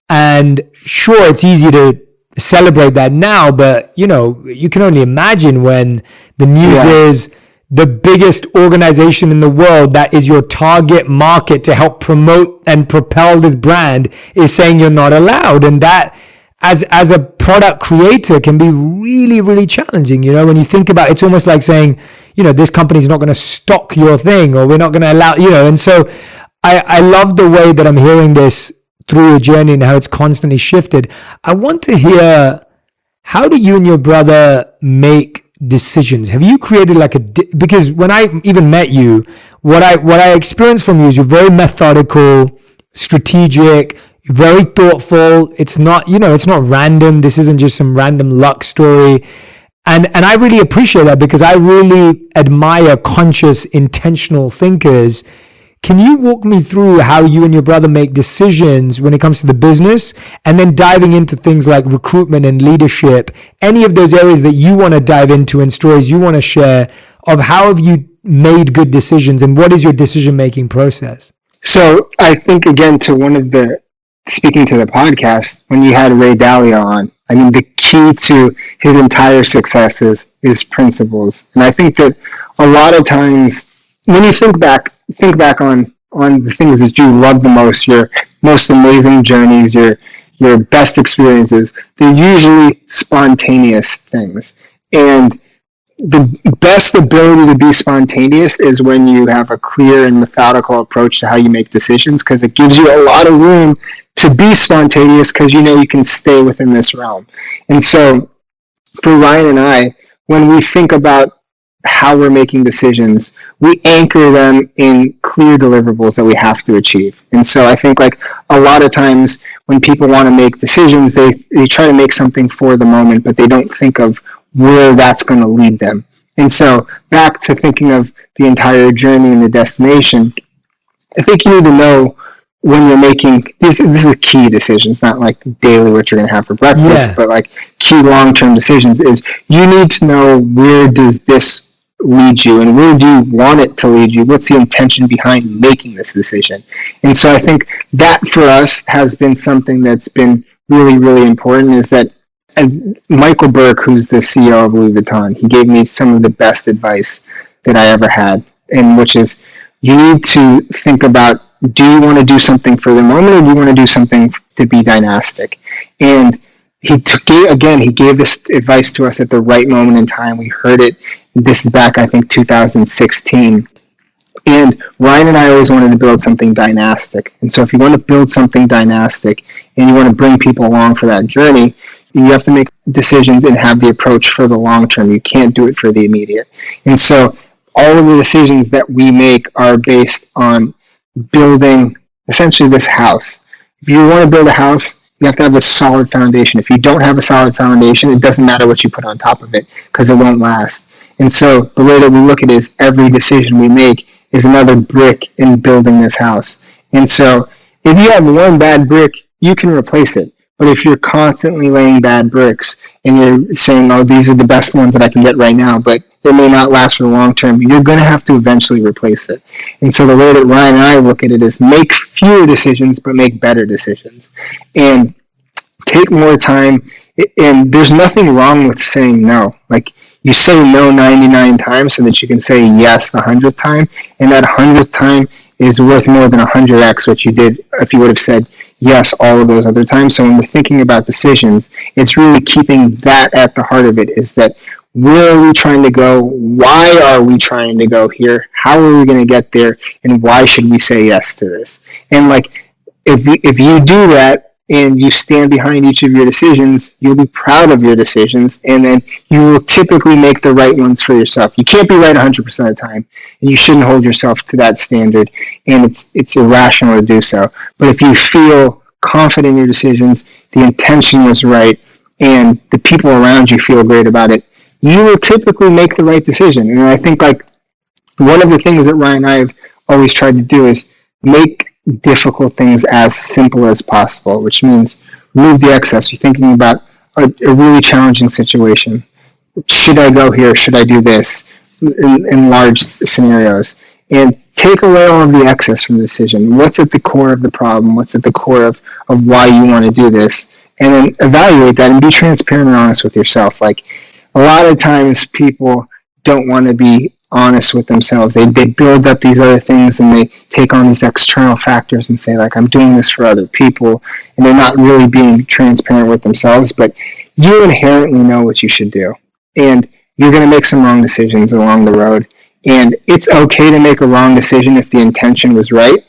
And sure, it's easy to celebrate that now, but you can only imagine when the news is the biggest organization in the world that is your target market to help promote and propel this brand is saying you're not allowed. And that as a product creator can be really, really challenging. When you think about it, it's almost like saying, this company's not going to stock your thing, or we're not going to allow, and so I love the way that I'm hearing this through your journey and how it's constantly shifted. I want to hear, how do you and your brother make decisions? Have you created because when I even met you, what I experienced from you is you're very methodical, strategic, very thoughtful. It's not random. This isn't just some random luck story. And I really appreciate that, because I really admire conscious, intentional thinkers. Can you walk me through how you and your brother make decisions when it comes to the business, and then diving into things like recruitment and leadership, any of those areas that you want to dive into and stories you want to share of how have you made good decisions, and what is your decision-making process? So I think, again, speaking to the podcast, when you had Ray Dalio on, I mean, the key to his entire success is principles. And I think that a lot of times when you think back on the things that you love the most, your most amazing journeys, your best experiences, they're usually spontaneous things. And the best ability to be spontaneous is when you have a clear and methodical approach to how you make decisions, because it gives you a lot of room to be spontaneous, because you can stay within this realm. And so for Ryan and I, when we think about how we're making decisions, we anchor them in clear deliverables that we have to achieve. And so I think a lot of times when people want to make decisions, they try to make something for the moment, but they don't think of where that's going to lead them. And so back to thinking of the entire journey and the destination, I think you need to know when you're making this is key decisions, not like daily what you're going to have for breakfast, but key long-term decisions is you need to know, where does this lead you, and where do you want it to lead you? What's the intention behind making this decision? And so I think that for us has been something that's been really, really important, is that Michael Burke, who's the CEO of Louis Vuitton, he gave me some of the best advice that I ever had, and which is, you need to think about, do you want to do something for the moment, or do you want to do something to be dynastic? And he gave this advice to us at the right moment in time. We heard it. This is back, I think, 2016. And Ryan and I always wanted to build something dynastic. And so if you want to build something dynastic and you want to bring people along for that journey, you have to make decisions and have the approach for the long term. You can't do it for the immediate. And so all of the decisions that we make are based on building essentially this house. If you want to build a house, you have to have a solid foundation. If you don't have a solid foundation, it doesn't matter what you put on top of it, because it won't last. And so the way that we look at it is, every decision we make is another brick in building this house. And so if you have one bad brick, you can replace it. But if you're constantly laying bad bricks and you're saying, oh, these are the best ones that I can get right now, but they may not last for the long term, you're going to have to eventually replace it. And so the way that Ryan and I look at it is, make fewer decisions, but make better decisions. And take more time. And there's nothing wrong with saying no. You say no 99 times so that you can say yes the 100th time. And that 100th time is worth more than 100x what you did if you would have said yes all of those other times. So when we're thinking about decisions, it's really keeping that at the heart of it, is that where are we trying to go? Why are we trying to go here? How are we going to get there? And why should we say yes to this? And like, if you do that and you stand behind each of your decisions, you'll be proud of your decisions, and then you will typically make the right ones for yourself. You can't be right 100% of the time, and you shouldn't hold yourself to that standard, and it's irrational to do so. But if you feel confident in your decisions, the intention was right, and the people around you feel great about it, you will typically make the right decision. And I think like one of the things that Ryan and I have always tried to do is make difficult things as simple as possible, which means remove the excess. You're thinking about a really challenging situation. Should I go here? Should I do this? In large scenarios. And take away all of the excess from the decision. What's at the core of the problem? What's at the core of why you want to do this? And then evaluate that and be transparent and honest with yourself. Like, a lot of times people don't want to be honest with themselves. They build up these other things and they take on these external factors and say, like, I'm doing this for other people, and they're not really being transparent with themselves. But you inherently know what you should do, and you're going to make some wrong decisions along the road, and it's okay to make a wrong decision if the intention was right,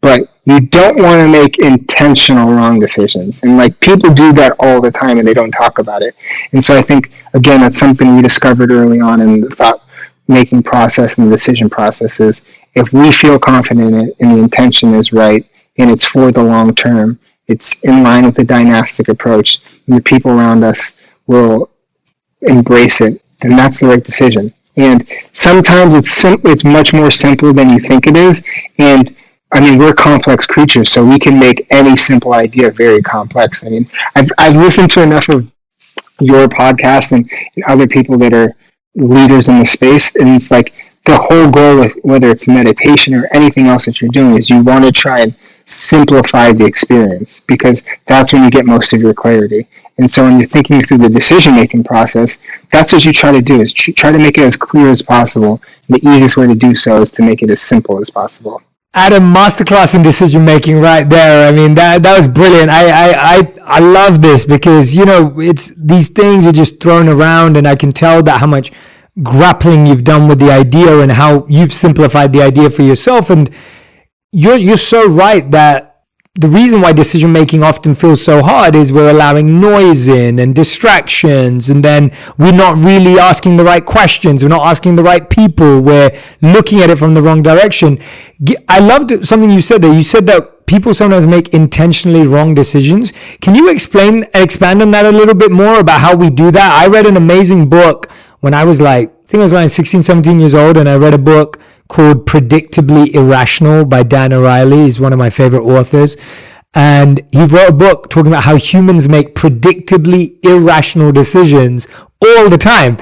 but you don't want to make intentional wrong decisions. And like, people do that all the time and they don't talk about it. And so I think, again, that's something we discovered early on in the thought making process and the decision process is, if we feel confident in it and the intention is right and it's for the long term, it's in line with the dynastic approach, and the people around us will embrace it, then that's the right decision. And sometimes it's much more simple than you think it is. And I mean, we're complex creatures, so we can make any simple idea very complex. I mean, I've listened to enough of your podcast and other people that are leaders in the space, and it's like the whole goal with whether it's meditation or anything else that you're doing is you want to try and simplify the experience, because that's when you get most of your clarity. And so when you're thinking through the decision-making process, that's what you try to do, is try to make it as clear as possible. And the easiest way to do so is to make it as simple as possible. Adam, masterclass in decision making right there. I mean, that was brilliant. I love this, because, you know, it's these things are just thrown around, and I can tell that how much grappling you've done with the idea and how you've simplified the idea for yourself. And you're so right that the reason why decision making often feels so hard is we're allowing noise in and distractions, and then we're not really asking the right questions. We're not asking the right people. We're looking at it from the wrong direction. I loved something you said there. You said that people sometimes make intentionally wrong decisions. Can you expand on that a little bit more about how we do that? I read an amazing book when I was like, I think I was like 16, 17 years old, and I read a book called Predictably Irrational by Dan O'Reilly. He's one of my favorite authors. And he wrote a book talking about how humans make predictably irrational decisions all the time.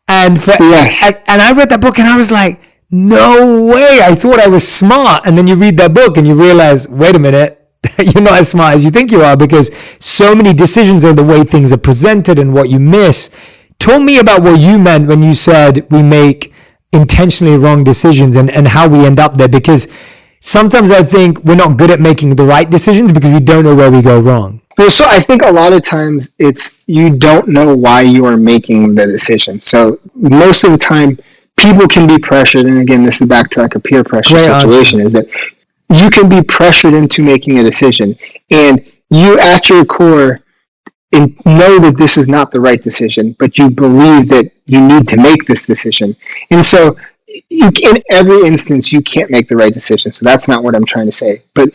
And I read that book and I was like, no way. I thought I was smart. And then you read that book and you realize, wait a minute, you're not as smart as you think you are, because so many decisions are the way things are presented and what you miss. Tell me about what you meant when you said we make intentionally wrong decisions, and how we end up there, because sometimes I think we're not good at making the right decisions because we don't know where we go wrong. Well, so I think a lot of times it's you don't know why you are making the decision. So most of the time people can be pressured, and again, this is back to like a peer pressure situation, is that you can be pressured into making a decision, and you at your core and know that this is not the right decision, but you believe that you need to make this decision. And so in every instance, you can't make the right decision. So that's not what I'm trying to say. But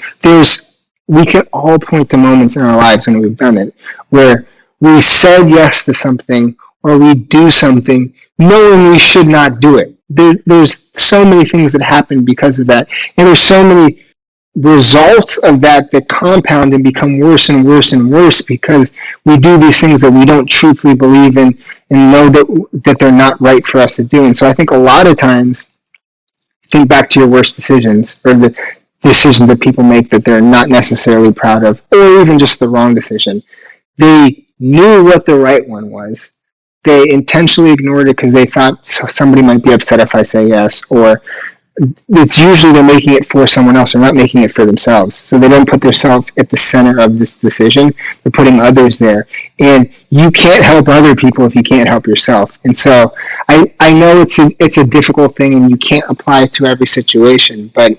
we can all point to moments in our lives when we've done it, where we said yes to something or we do something knowing we should not do it. There's so many things that happen because of that. And there's so many results of that compound and become worse and worse and worse because we do these things that we don't truthfully believe in and know that they're not right for us to do. And so I think a lot of times, think back to your worst decisions or the decisions that people make that they're not necessarily proud of, or even just the wrong decision. They knew what the right one was. They intentionally ignored it because they thought somebody might be upset if I say yes, or it's usually they're making it for someone else. They're not making it for themselves. So they don't put themselves at the center of this decision. They're putting others there. And you can't help other people if you can't help yourself. And so I know it's a difficult thing and you can't apply it to every situation, but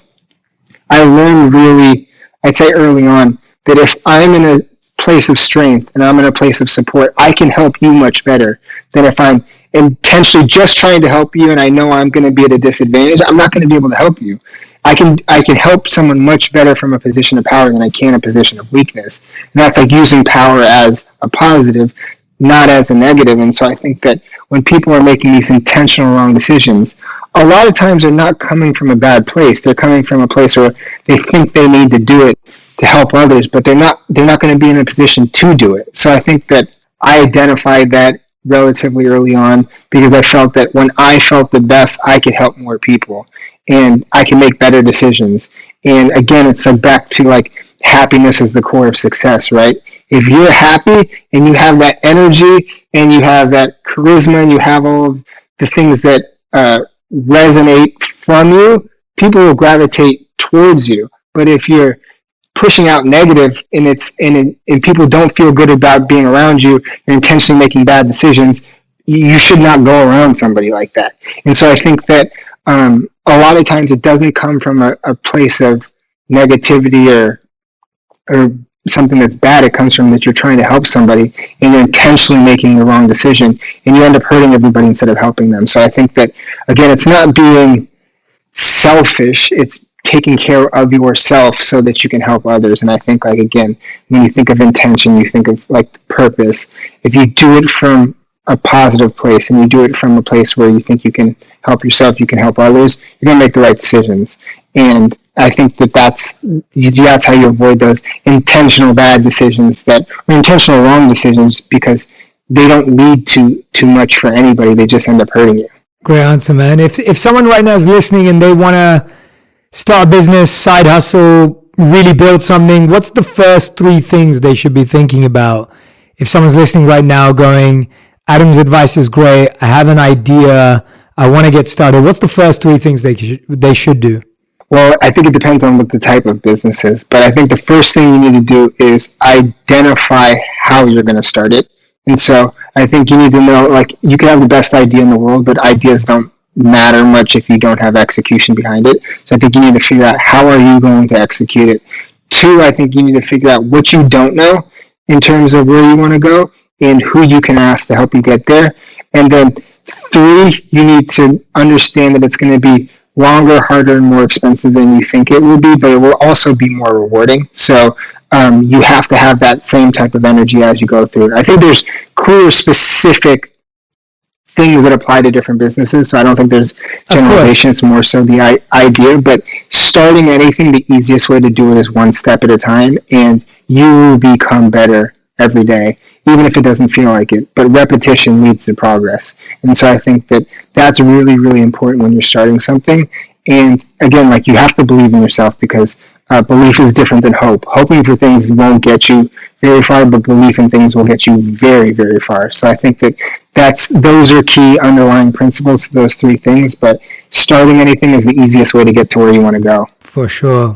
I learned really, I'd say early on, that if I'm in a place of strength and I'm in a place of support, I can help you much better than if I'm intentionally just trying to help you and I know I'm going to be at a disadvantage. I'm not going to be able to help you. I can help someone much better from a position of power than I can a position of weakness. And that's like using power as a positive, not as a negative. And so I think that when people are making these intentional wrong decisions, a lot of times they're not coming from a bad place. They're coming from a place where they think they need to do it to help others, but they're not going to be in a position to do it. So I think that I identified that relatively early on because I felt that when I felt the best, I could help more people and I can make better decisions. And again, it's like back to like happiness is the core of success, right? If you're happy and you have that energy and you have that charisma and you have all of the things that resonate from you, people will gravitate towards you. But if you're pushing out negative and people don't feel good about being around you, you're intentionally making bad decisions, you should not go around somebody like that. And so I think that a lot of times it doesn't come from a place of negativity or something that's bad. It comes from that you're trying to help somebody and you're intentionally making the wrong decision and you end up hurting everybody instead of helping them. So I think that, again, it's not being selfish, it's taking care of yourself so that you can help others. And I think, like, again, when you think of intention, you think of like purpose. If you do it from a positive place and you do it from a place where you think you can help yourself, you can help others, you're going to make the right decisions. And I think that's how you avoid those intentional bad decisions or intentional wrong decisions, because they don't lead to too much for anybody. They just end up hurting you. Great answer, man. If someone right now is listening and they want to start a business, side hustle, really build something, what's the first 3 things they should be thinking about? If someone's listening right now going, Adam's advice is great, I have an idea, I want to get started, what's the first 3 things they should do? Well, I think it depends on what the type of business is, but I think the first thing you need to do is identify how you're going to start it. And so I think you need to know, like, you can have the best idea in the world, but ideas don't matter much if you don't have execution behind it. So I think you need to figure out how are you going to execute it. 2, I think you need to figure out what you don't know in terms of where you want to go and who you can ask to help you get there. And then 3, you need to understand that it's going to be longer, harder, and more expensive than you think it will be, but it will also be more rewarding. So you have to have that same type of energy as you go through it. I think there's clear, specific things that apply to different businesses, so I don't think there's generalization. It's more so the idea, but starting anything, the easiest way to do it is one step at a time, and you will become better every day, even if it doesn't feel like it. But repetition leads to progress. And so I think that that's really, really important when you're starting something. And again, like, you have to believe in yourself, because belief is different than hope. Hoping for things won't get you very far, but belief in things will get you very, very far. So I think that those are key underlying principles to those 3 things, but starting anything is the easiest way to get to where you want to go. For sure.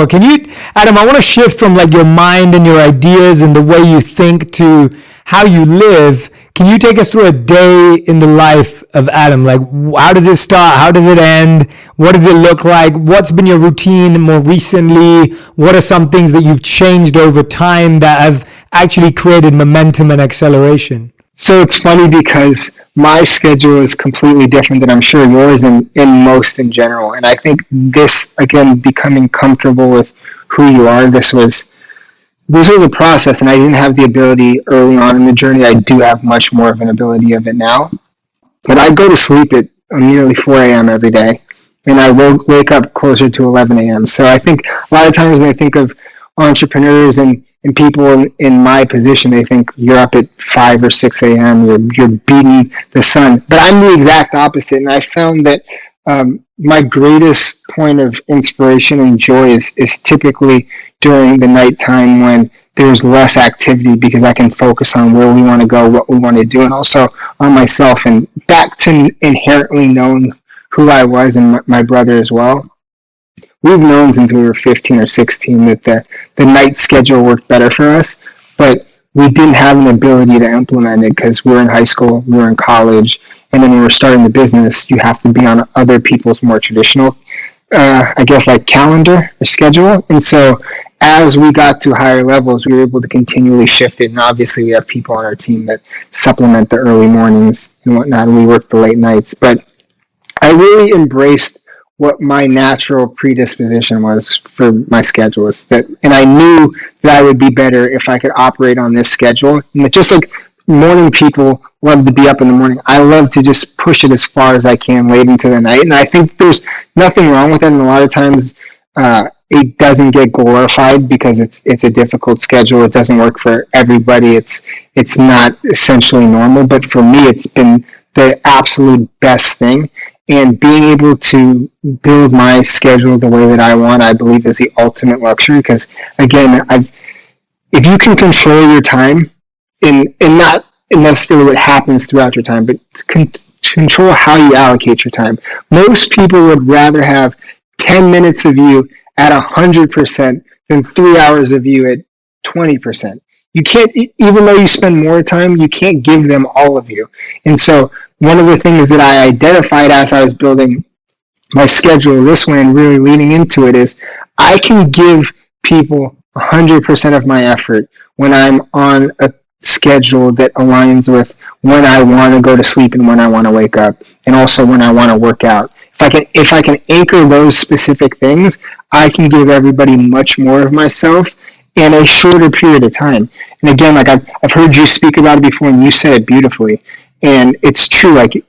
Can you, Adam, I want to shift from like your mind and your ideas and the way you think to how you live. Can you take us through a day in the life of Adam? Like, how does it start? How does it end? What does it look like? What's been your routine more recently? What are some things that you've changed over time that have actually created momentum and acceleration? So it's funny because my schedule is completely different than I'm sure yours and most in general. And I think this, again, becoming comfortable with who you are, this was a process, and I didn't have the ability early on in the journey. I do have much more of an ability of it now. But I go to sleep at nearly 4 a.m. every day, and I wake up closer to 11 a.m. So I think a lot of times when I think of entrepreneurs and people in my position, they think you're up at 5 or 6 a.m., you're beating the sun. But I'm the exact opposite, and I found that my greatest point of inspiration and joy is typically during the nighttime when there's less activity, because I can focus on where we want to go, what we want to do, and also on myself, and back to inherently knowing who I was and my brother as well. We've known since we were 15 or 16 that the night schedule worked better for us, but we didn't have an ability to implement it because we were in high school, we were in college, and then when we're starting the business, you have to be on other people's more traditional, I guess, like calendar or schedule. And so as we got to higher levels, we were able to continually shift it. And obviously, we have people on our team that supplement the early mornings and whatnot, and we work the late nights. But I really embraced what my natural predisposition was for my schedule, and I knew that I would be better if I could operate on this schedule. And just like morning people love to be up in the morning, I love to just push it as far as I can late into the night. And I think there's nothing wrong with it. And a lot of times it doesn't get glorified because it's a difficult schedule. It doesn't work for everybody. It's not essentially normal, but for me, it's been the absolute best thing. And being able to build my schedule the way that I want, I believe, is the ultimate luxury. Because again, if you can control your time, and not necessarily what happens throughout your time, but control how you allocate your time. Most people would rather have 10 minutes of you at 100% than 3 hours of you at 20%. You can't, even though you spend more time, you can't give them all of you. And so one of the things that I identified as I was building my schedule this way and really leaning into it is I can give people 100% of my effort when I'm on a schedule that aligns with when I want to go to sleep and when I want to wake up, and also when I want to work out. If I can anchor those specific things, I can give everybody much more of myself in a shorter period of time. And again, like I've heard you speak about it before, and you said it beautifully. And it's true. Like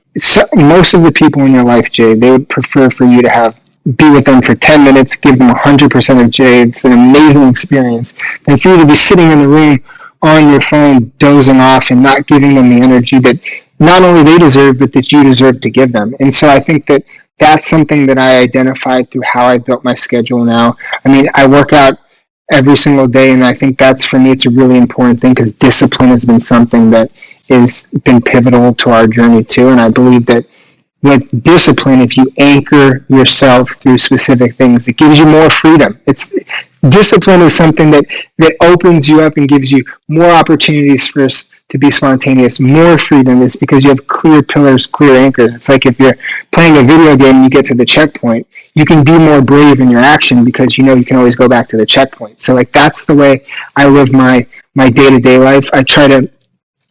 most of the people in your life, Jay, they would prefer for you to be with them for 10 minutes, give them 100% of Jay. It's an amazing experience. Than for you to be sitting in the room on your phone, dozing off and not giving them the energy that not only they deserve, but that you deserve to give them. And so I think that that's something that I identified through how I built my schedule now. I mean, I work out every single day, and I think that's, for me, it's a really important thing because discipline has been something that has been pivotal to our journey too. And I believe that with discipline, if you anchor yourself through specific things, it gives you more freedom. Discipline is something that opens you up and gives you more opportunities for us to be spontaneous, more freedom. It's because you have clear pillars, clear anchors. It's like if you're playing a video game and you get to the checkpoint, you can be more brave in your action because you know you can always go back to the checkpoint. So like that's the way I live my day-to-day life. I try to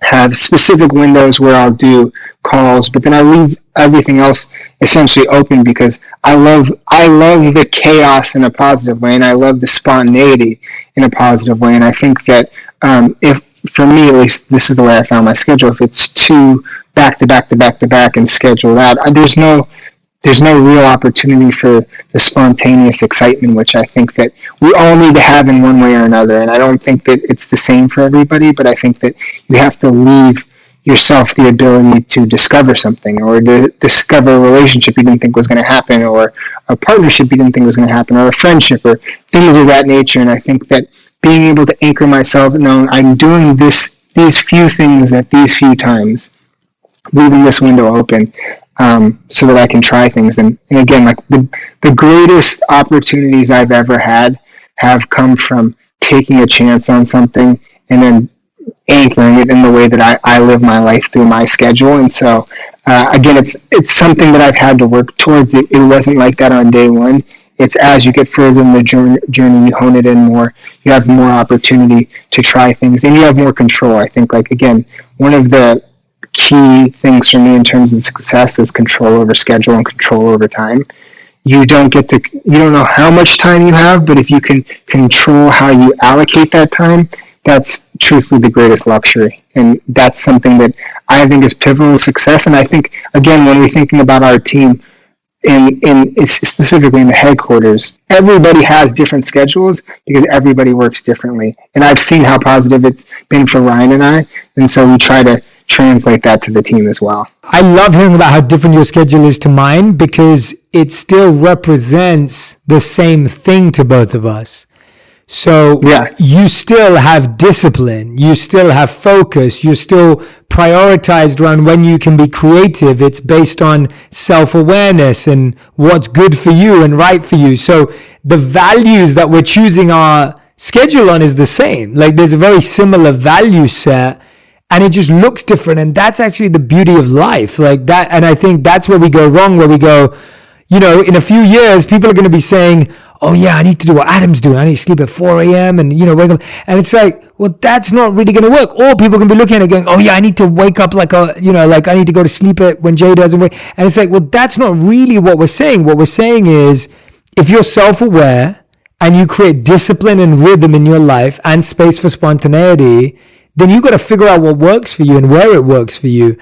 have specific windows where I'll do calls, but then I leave everything else essentially open because I love the chaos in a positive way, and I love the spontaneity in a positive way. And I think that if, for me at least, this is the way I found my schedule. If it's too back to back and scheduled out, there's no real opportunity for the spontaneous excitement, which I think that we all need to have in one way or another. And I don't think that it's the same for everybody, but I think that you have to leave yourself the ability to discover something, or to discover a relationship you didn't think was going to happen, or a partnership you didn't think was going to happen, or a friendship, or things of that nature. And I think that being able to anchor myself, knowing I'm doing these few things at these few times, leaving this window open, so that I can try things. And again, like the greatest opportunities I've ever had have come from taking a chance on something and then anchoring it in the way that I live my life through my schedule. And so, again, it's something that I've had to work towards. It wasn't like that on day one. It's as you get further in the journey, you hone it in more, you have more opportunity to try things, and you have more control. I think, like, again, one of the key things for me in terms of success is control over schedule and control over time. You don't know how much time you have, but if you can control how you allocate that time, that's truthfully the greatest luxury. And that's something that I think is pivotal to success. And I think, again, when we're thinking about our team, specifically in the headquarters, everybody has different schedules because everybody works differently. And I've seen how positive it's been for Ryan and I, and so we try to translate that to the team as well. I love hearing about how different your schedule is to mine because it still represents the same thing to both of us. So Yeah. you still have discipline, you still have focus, you're still prioritized around when you can be creative. It's based on self-awareness and what's good for you and right for you. So the values that we're choosing our schedule on is the same. Like there's a very similar value set, and it just looks different. And that's actually the beauty of life. Like that. And I think that's where we go wrong, where we go, you know, in a few years, people are going to be saying, oh yeah, I need to do what Adam's doing. I need to sleep at 4 a.m. and, you know, wake up. And it's like, well, that's not really going to work. Or people can be looking at it going, oh yeah, I need to wake up like a, you know, like I need to go to sleep at when Jay doesn't wake. And it's like, well, that's not really what we're saying. What we're saying is if you're self-aware and you create discipline and rhythm in your life and space for spontaneity, then you got to figure out what works for you and where it works for you.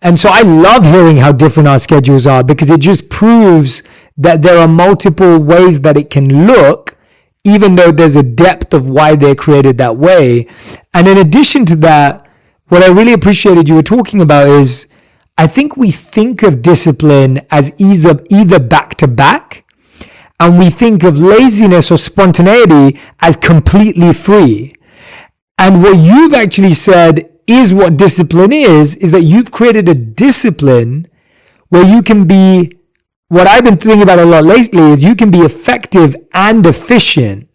And so I love hearing how different our schedules are, because it just proves that there are multiple ways that it can look, even though there's a depth of why they're created that way. And in addition to that, what I really appreciated you were talking about is I think we think of discipline as either back to back, and we think of laziness or spontaneity as completely free. And what you've actually said is what discipline is that you've created a discipline where you can be, what I've been thinking about a lot lately is you can be effective and efficient.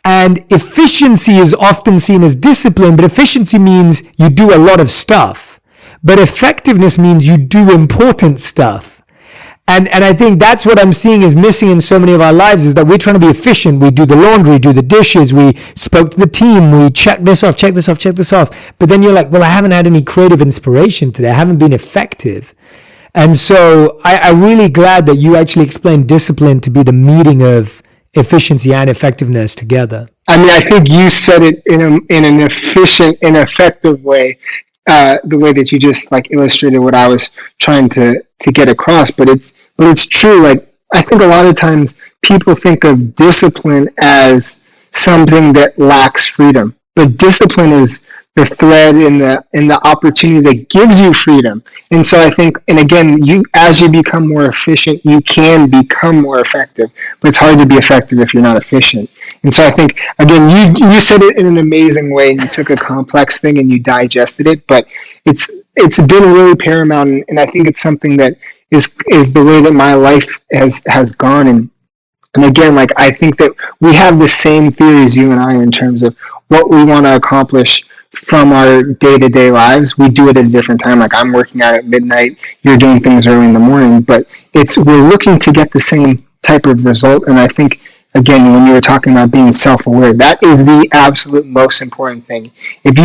And efficiency is often seen as discipline, but efficiency means you do a lot of stuff. But effectiveness means you do important stuff. And I think that's what I'm seeing is missing in so many of our lives, is that we're trying to be efficient. We do the laundry, do the dishes, we spoke to the team, we check this off. But then you're like, well, I haven't had any creative inspiration today. I haven't been effective. And so I'm really glad that you actually explained discipline to be the meeting of efficiency and effectiveness together. I mean, I think you said it in an efficient and effective way, the way that you just like illustrated what I was trying to get across. But it's true. Like I think a lot of times people think of discipline as something that lacks freedom, but discipline is the thread in the opportunity that gives you freedom. And so I think, and again, as you become more efficient, you can become more effective, but it's hard to be effective if you're not efficient. And so I think, again, you said it in an amazing way, and you took a complex thing and you digested it, but it's been really paramount. And I think it's something that is the way that my life has gone. And again, like, I think that we have the same theories, you and I, in terms of what we want to accomplish from our day-to-day lives. We do it at a different time. Like I'm working out at midnight, you're doing things early in the morning, but we're looking to get the same type of result. And I think, again, when you were talking about being self-aware, that is the absolute most important thing. If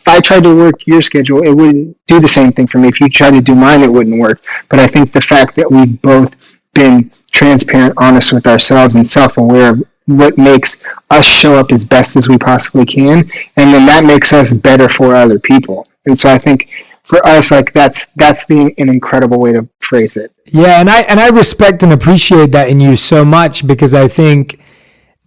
I tried to work your schedule, it wouldn't do the same thing for me. If you tried to do mine, it wouldn't work. But I think the fact that we've both been transparent, honest with ourselves, and self-aware of what makes us show up as best as we possibly can, and then that makes us better for other people. And so I think for us, like that's an incredible way to phrase it. Yeah, and I respect and appreciate that in you so much, because I think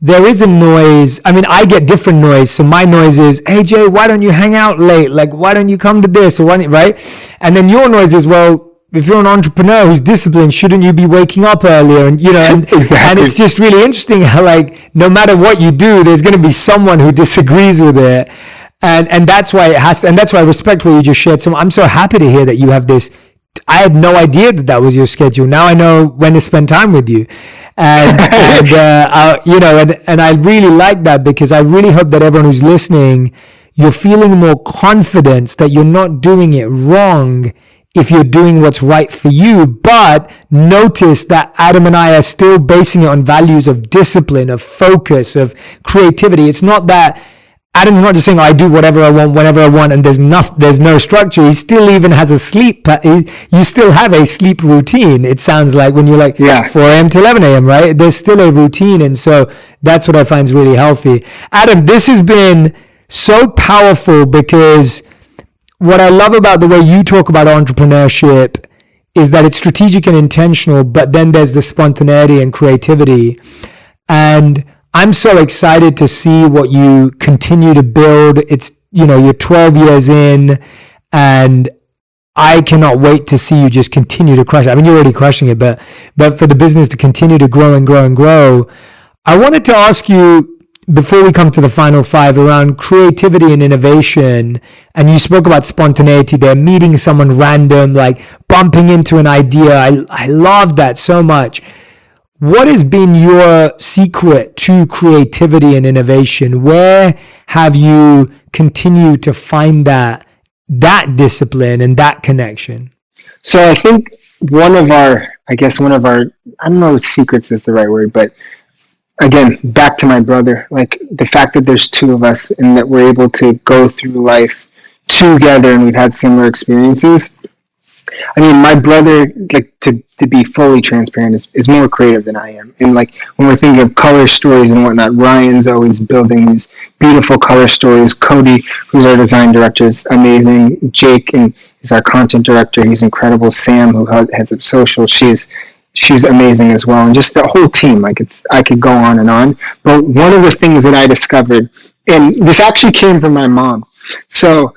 there is a noise. I mean, I get different noise. So my noise is, hey Jay, why don't you hang out late? Like, why don't you come to this? Or right? And then your noise is, well, if you're an entrepreneur who's disciplined, shouldn't you be waking up earlier? And exactly. And it's just really interesting how, like, no matter what you do, there's going to be someone who disagrees with it, and that's why it has to. And that's why I respect what you just shared. So I'm so happy to hear that you have this. I had no idea that was your schedule. Now I know when to spend time with you, and I really like that, because I really hope that everyone who's listening, you're feeling more confidence that you're not doing it wrong if you're doing what's right for you. But notice that Adam and I are still basing it on values of discipline, of focus, of creativity. It's not that Adam's not just saying, oh, I do whatever I want, whenever I want, and there's no structure. He still even has a sleep. You still have a sleep routine. It sounds like when you're like 4 a.m. to 11 a.m., right? There's still a routine. And so that's what I find is really healthy. Adam, this has been so powerful, because what I love about the way you talk about entrepreneurship is that it's strategic and intentional, but then there's the spontaneity and creativity. And I'm so excited to see what you continue to build. It's, you're 12 years in, and I cannot wait to see you just continue to crush it. I mean, you're already crushing it, but for the business to continue to grow and grow and grow. I wanted to ask you, before we come to the final five, around creativity and innovation, and you spoke about spontaneity there, meeting someone random, like bumping into an idea. I love that so much. What has been your secret to creativity and innovation? Where have you continued to find that discipline and that connection? So I think I don't know if secrets is the right word, but again, back to my brother, like the fact that there's two of us and that we're able to go through life together and we've had similar experiences. I mean, my brother, like to be fully transparent, is more creative than I am. And like when we're thinking of color stories and whatnot, Ryan's always building these beautiful color stories. Cody, who's our design director, is amazing. Jake is our content director. He's incredible. Sam, who heads up social, she's amazing as well. And just the whole team, like I could go on and on. But one of the things that I discovered, and this actually came from my mom. So,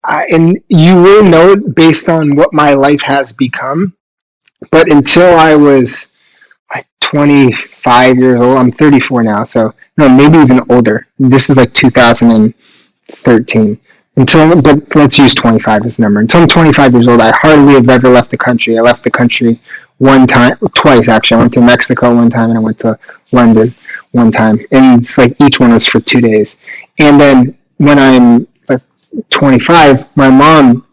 and you will know it based on what my life has become. But until I was like 25 years old, I'm 34 now, so no, maybe even older. This is like 2013. But let's use 25 as the number. Until I'm 25 years old, I hardly have ever left the country. I left the country twice actually. I went to Mexico one time and I went to London one time. And it's like each one was for 2 days. And then when I'm 25, my mom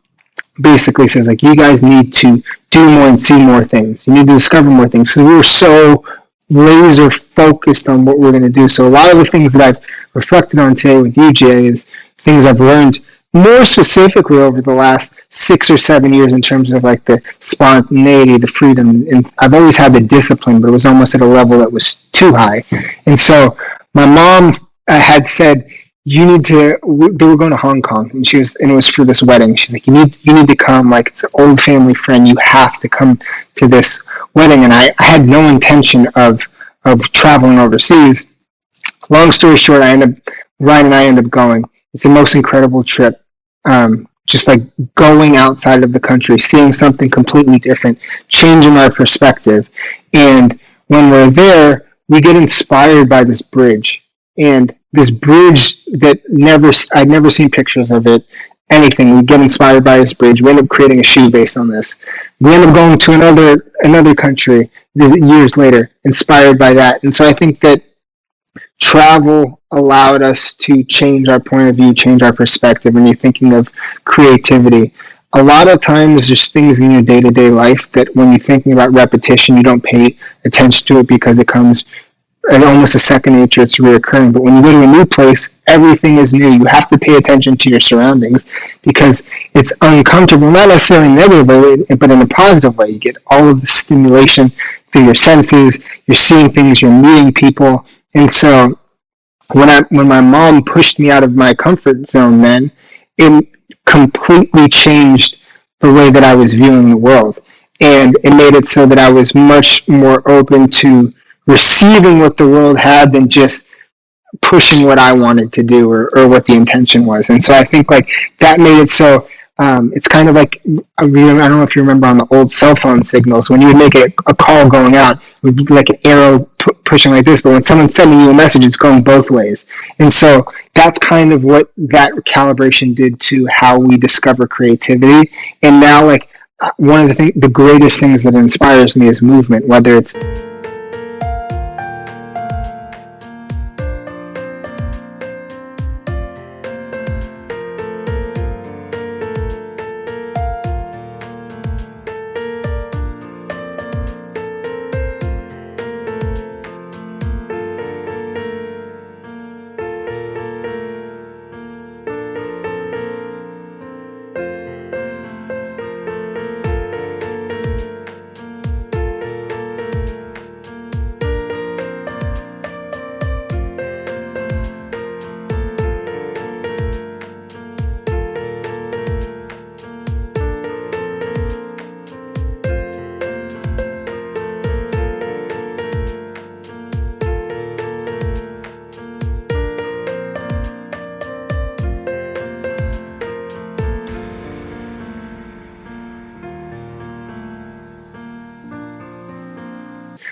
basically says like, you guys need to do more and see more things. You need to discover more things, because we were so laser focused on what we're going to do. So a lot of the things that I've reflected on today with you, Jay, is things I've learned more specifically over the last 6 or 7 years in terms of like the spontaneity, the freedom. And I've always had the discipline, but it was almost at a level that was too high. And so my mom had said, they were going to Hong Kong, and it was for this wedding. She's like, you need to come, like it's an old family friend, you have to come to this wedding. And I had no intention of traveling overseas. Long story short, Ryan and I end up going. It's the most incredible trip. Just like going outside of the country, seeing something completely different, changing our perspective. And when we're there, we get inspired by this bridge. And this bridge that I'd never seen pictures of it, anything. We get inspired by this bridge. We end up creating a shoe based on this. We end up going to another country years later, inspired by that. And so I think that travel allowed us to change our point of view, change our perspective. When you're thinking of creativity, a lot of times there's things in your day-to-day life that when you're thinking about repetition, you don't pay attention to it because it comes and almost a second nature, it's reoccurring. But when you go to a new place, everything is new. You have to pay attention to your surroundings because it's uncomfortable, not necessarily negatively, but in a positive way. You get all of the stimulation through your senses, you're seeing things, you're meeting people. And so when my mom pushed me out of my comfort zone, then it completely changed the way that I was viewing the world. And it made it so that I was much more open to receiving what the world had than just pushing what I wanted to do or what the intention was. And so I think like that made it so it's kind of like, I don't know if you remember on the old cell phone signals, when you would make a call going out, it would be like an arrow pushing like this, but when someone's sending you a message, it's going both ways. And so that's kind of what that calibration did to how we discover creativity. And now like one of the greatest things that inspires me is movement, whether it's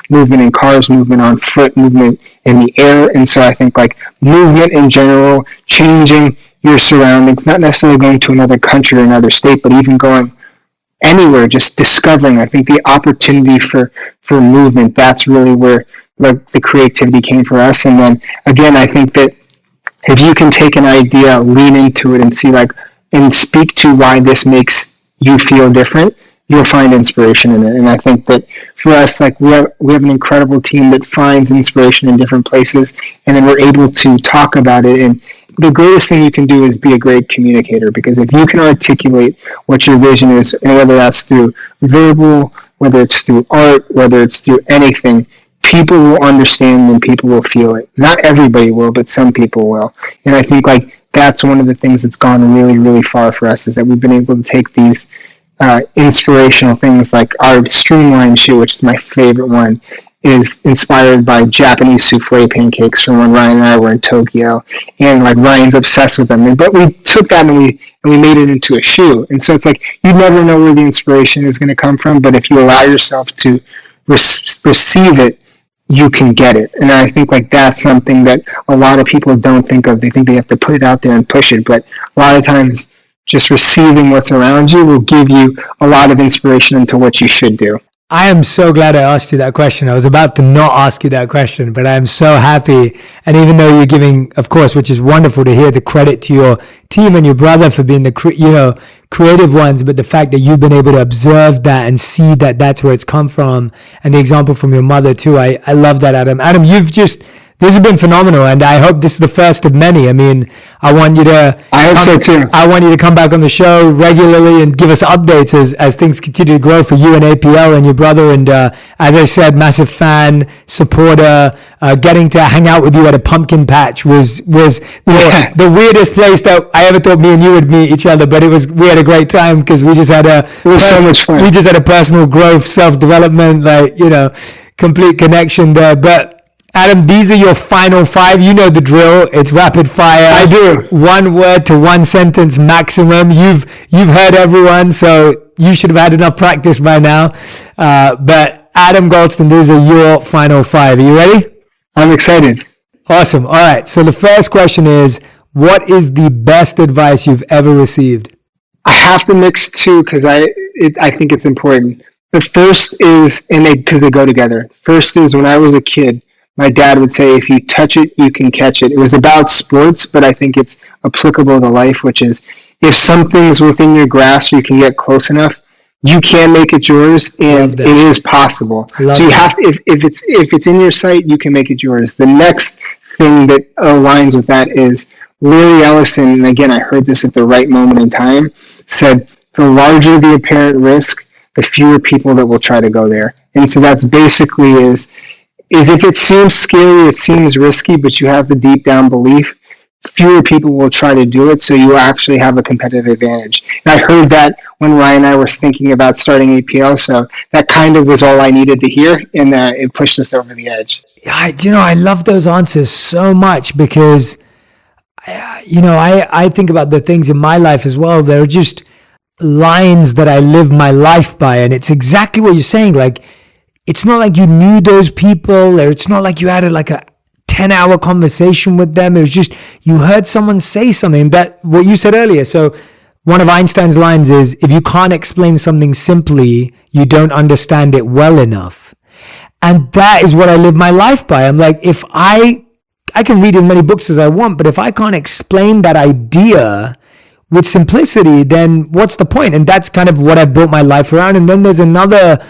movement in cars, movement on foot, movement in the air. And so I think like movement in general, changing your surroundings, not necessarily going to another country or another state, but even going anywhere, just discovering. I think the opportunity for movement, that's really where the creativity came for us. And then again, I think that if you can take an idea, lean into it, and see like, and speak to why this makes you feel different, you'll find inspiration in it. And I think that for us, like we have an incredible team that finds inspiration in different places, and then we're able to talk about it. And the greatest thing you can do is be a great communicator, because if you can articulate what your vision is, and whether that's through verbal, whether it's through art, whether it's through anything, people will understand and people will feel it. Not everybody will, but some people will. And I think like that's one of the things that's gone really, really far for us, is that we've been able to take these inspirational things, like our streamlined shoe, which is my favorite one, is inspired by Japanese souffle pancakes from when Ryan and I were in Tokyo, and like Ryan's obsessed with them. But we took that and we made it into a shoe. And so it's like you never know where the inspiration is going to come from, but if you allow yourself to receive it, you can get it. And I think like that's something that a lot of people don't think of. They think they have to put it out there and push it, but a lot of times just receiving what's around you will give you a lot of inspiration into what you should do. I am so glad I asked you that question. I was about to not ask you that question, but I'm so happy. And even though you're giving, of course, which is wonderful to hear, the credit to your team and your brother for being the creative ones, but the fact that you've been able to observe that and see that that's where it's come from, and the example from your mother too. I love that, Adam. Adam, this has been phenomenal, and I hope this is the first of many. I mean, I hope so too. I want you to come back on the show regularly and give us updates as things continue to grow for you and APL and your brother. And as I said, massive fan, supporter. Getting to hang out with you at a pumpkin patch was the weirdest place that I ever thought me and you would meet each other. But we had a great time, because we just had so much fun. We just had a personal growth, self-development, complete connection there. But Adam, these are your final 5. You know the drill. It's rapid fire. I do. 1 word to 1 sentence maximum. You've heard everyone, so you should have had enough practice by now. But Adam Goldston, these are your final 5. Are you ready? I'm excited. Awesome. All right. So the first question is, what is the best advice you've ever received? I have to mix 2 because I think it's important. The first is, because they go together. First is, when I was a kid, my dad would say, if you touch it, you can catch it. It was about sports, but I think it's applicable to life, which is, if something's within your grasp, you can get close enough, you can make it yours, and it is possible. So you have to, if it's in your sight, you can make it yours. The next thing that aligns with that is Larry Ellison, and again, I heard this at the right moment in time, said, the larger the apparent risk, the fewer people that will try to go there. And so that's basically is if it seems scary, it seems risky, but you have the deep down belief, fewer people will try to do it, so you actually have a competitive advantage. And I heard that when Ryan and I were thinking about starting APL, so that kind of was all I needed to hear, and it pushed us over the edge. I love those answers so much, because I think about the things in my life as well. They're just lines that I live my life by, and it's exactly what you're saying. Like, it's not like you knew those people, or it's not like you had a 10-hour conversation with them. It was just, you heard someone say something, that what you said earlier. So one of Einstein's lines is, if you can't explain something simply, you don't understand it well enough. And that is what I live my life by. I'm like, if I can read as many books as I want, but if I can't explain that idea with simplicity, then what's the point? And that's kind of what I built my life around. And then there's another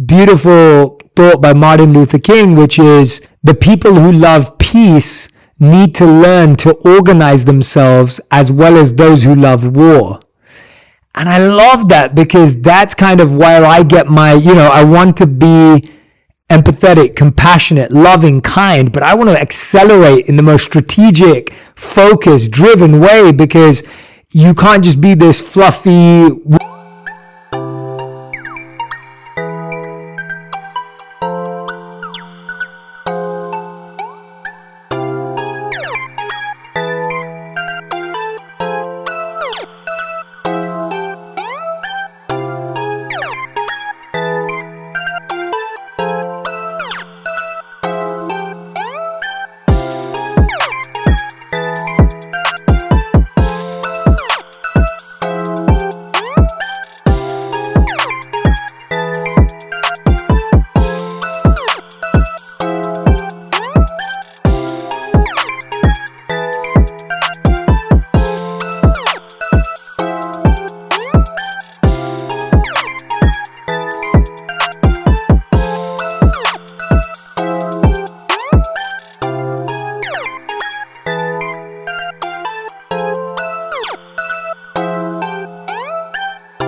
beautiful thought by Martin Luther King, which is, the people who love peace need to learn to organize themselves as well as those who love war. And I love that, because that's kind of where I get my, I want to be empathetic, compassionate, loving, kind, but I want to accelerate in the most strategic, focused, driven way, because you can't just be this fluffy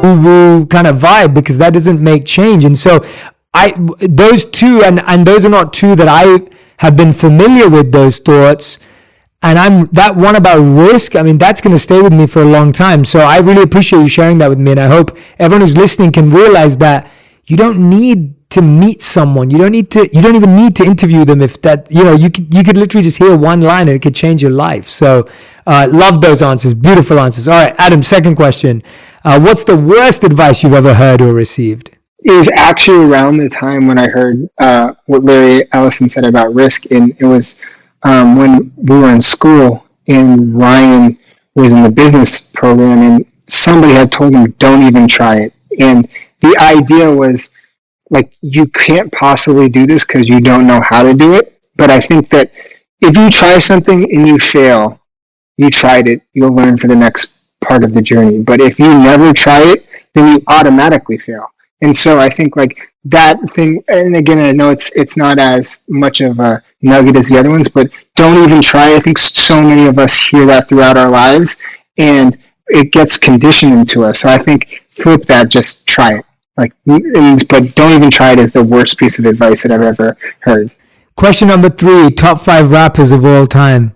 woo kind of vibe, because that doesn't make change. And so those two, and those are not two that I have been familiar with, those thoughts. And that one about risk, I mean, that's going to stay with me for a long time. So I really appreciate you sharing that with me. And I hope everyone who's listening can realize that you don't need to meet someone. You don't even need to interview them. If that, you could literally just hear one line and it could change your life. So love those answers. Beautiful answers. All right, Adam, second question. What's the worst advice you've ever heard or received? It was actually around the time when I heard what Larry Ellison said about risk. And it was when we were in school and Ryan was in the business program, and somebody had told him, don't even try it. And the idea was, like, you can't possibly do this because you don't know how to do it. But I think that if you try something and you fail, you tried it, you'll learn for the next part of the journey. But if you never try it, then you automatically fail. And so I think, like, that thing, and again, I know it's not as much of a nugget as the other ones, but don't even try. I think so many of us hear that throughout our lives, and it gets conditioned into us. So I think flip that, just try it. But don't even try it is the worst piece of advice that I've ever heard. Question number 3, top 5 rappers of all time.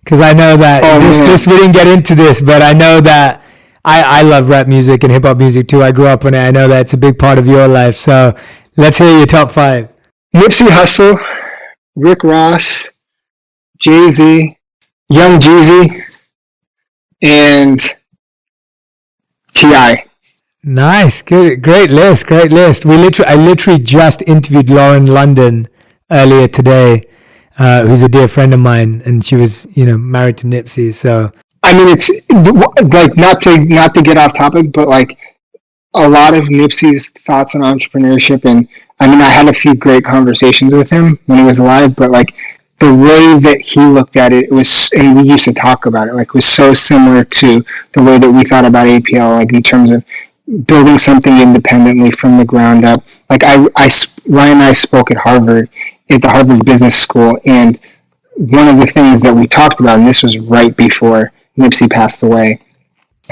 Because I know that we didn't get into this, but I know that I love rap music and hip hop music too. I grew up on it. I know that it's a big part of your life. So let's hear your top 5. Nipsey Hussle, Rick Ross, Jay-Z, Young Jeezy, and T.I. Nice. Good. Great list. I literally just interviewed Lauren London earlier today, who's a dear friend of mine, and she was, married to Nipsey. So, I mean, it's like, not to get off topic, but like a lot of Nipsey's thoughts on entrepreneurship. And I mean, I had a few great conversations with him when he was alive, but like the way that he looked at it was, and we used to talk about it, like, was so similar to the way that we thought about APL, like in terms of building something independently from the ground up. Like Ryan and I spoke at Harvard, at the Harvard Business School, and one of the things that we talked about, and this was right before Nipsey passed away,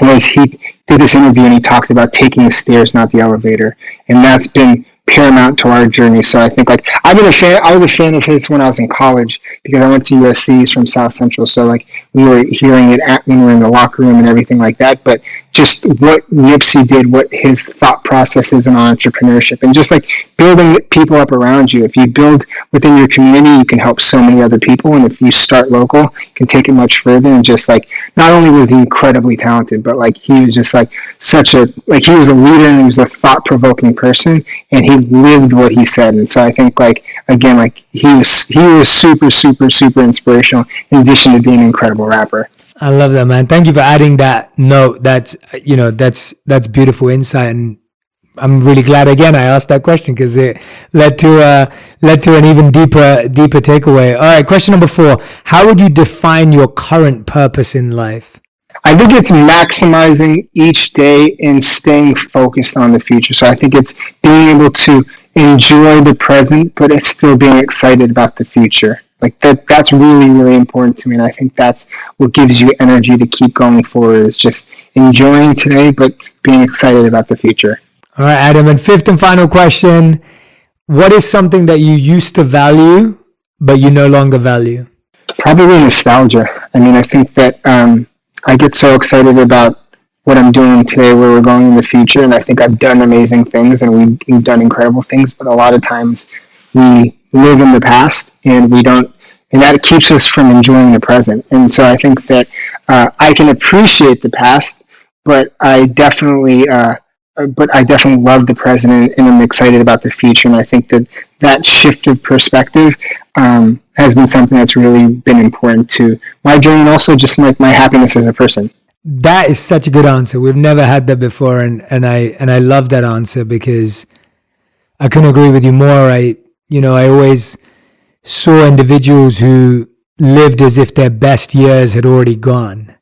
was he did this interview and he talked about taking the stairs, not the elevator, and that's been paramount to our journey. So I think, like, I was a fan of his when I was in college, because I went to USC's from South Central, so like we were hearing it when we were in the locker room and everything like that. But just what Nipsey did, what his thought process is in entrepreneurship, and just like building people up around you. If you build within your community, you can help so many other people, and if you start local, you can take it much further. And just like, not only was he incredibly talented, but like he was just like he was a leader, and he was a thought-provoking person, and he lived what he said. And so I think, like, again, like he was super, super, super inspirational, in addition to being an incredible rapper. I love that, man. Thank you for adding that note. That's beautiful insight, and I'm really glad again I asked that question, because it led to an even deeper takeaway. All right, question number 4. How would you define your current purpose in life? I think it's maximizing each day and staying focused on the future. So I think it's being able to enjoy the present, but it's still being excited about the future. Like that's really, really important to me. And I think that's what gives you energy to keep going forward, is just enjoying today, but being excited about the future. All right, Adam. And 5th and final question. What is something that you used to value, but you no longer value? Probably nostalgia. I mean, I think that I get so excited about what I'm doing today, where we're going in the future. And I think I've done amazing things, and we've done incredible things. But a lot of times we live in the past, and we don't, and that keeps us from enjoying the present. And so I think that I can appreciate the past, but I definitely love the present, and I'm excited about the future. And I think that shift of perspective has been something that's really been important to my journey, and also just my happiness as a person. That is such a good answer. We've never had that before, and I love that answer, because I couldn't agree with you more. I always saw individuals who lived as if their best years had already gone.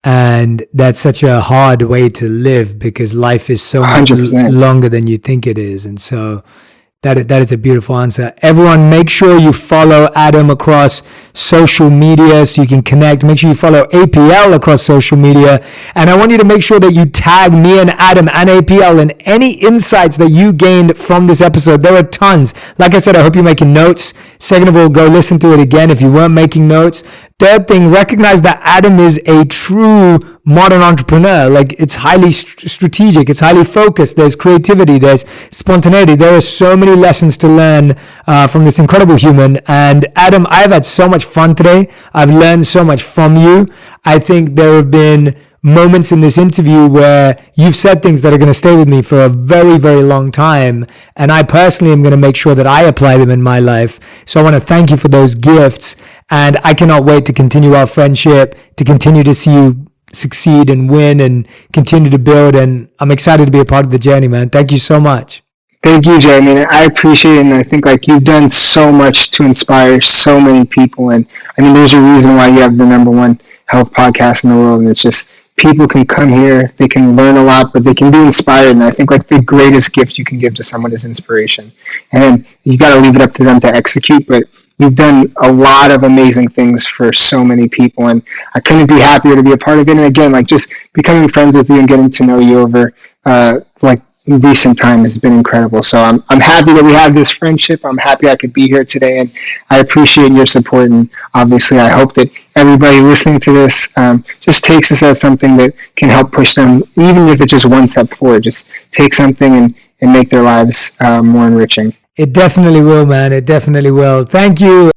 And that's such a hard way to live, because life is so much 100%. longer than you think it is. And so That is a beautiful answer. Everyone, make sure you follow Adam across social media so you can connect. Make sure you follow APL across social media. And I want you to make sure that you tag me and Adam and APL in any insights that you gained from this episode. There are tons. Like I said, I hope you're making notes. Second of all, go listen to it again if you weren't making notes. Third thing, recognize that Adam is a true modern entrepreneur. Like, it's highly strategic. It's highly focused. There's creativity. There's spontaneity. There are so many lessons to learn from this incredible human. And Adam, I've had so much fun today. I've learned so much from you. I think there have been moments in this interview where you've said things that are going to stay with me for a very, very long time. And I personally am going to make sure that I apply them in my life. So I want to thank you for those gifts. And I cannot wait to continue our friendship, to continue to see you succeed and win and continue to build. And I'm excited to be a part of the journey, man. Thank you so much. Thank you, Jeremy. I appreciate it, and I think like you've done so much to inspire so many people. And I mean, there's a reason why you have the #1 health podcast in the world, and it's just people can come here, they can learn a lot, but they can be inspired. And I think like the greatest gift you can give to someone is inspiration. And then you got to leave it up to them to execute. But you've done a lot of amazing things for so many people, and I couldn't be happier to be a part of it. And again, like just becoming friends with you and getting to know you over like recent time has been incredible. So I'm happy that we have this friendship. I'm happy I could be here today, and I appreciate your support. And obviously, I hope that everybody listening to this just takes this as something that can help push them, even if it's just one step forward. Just take something and make their lives more enriching. It definitely will, man. It definitely will. Thank you.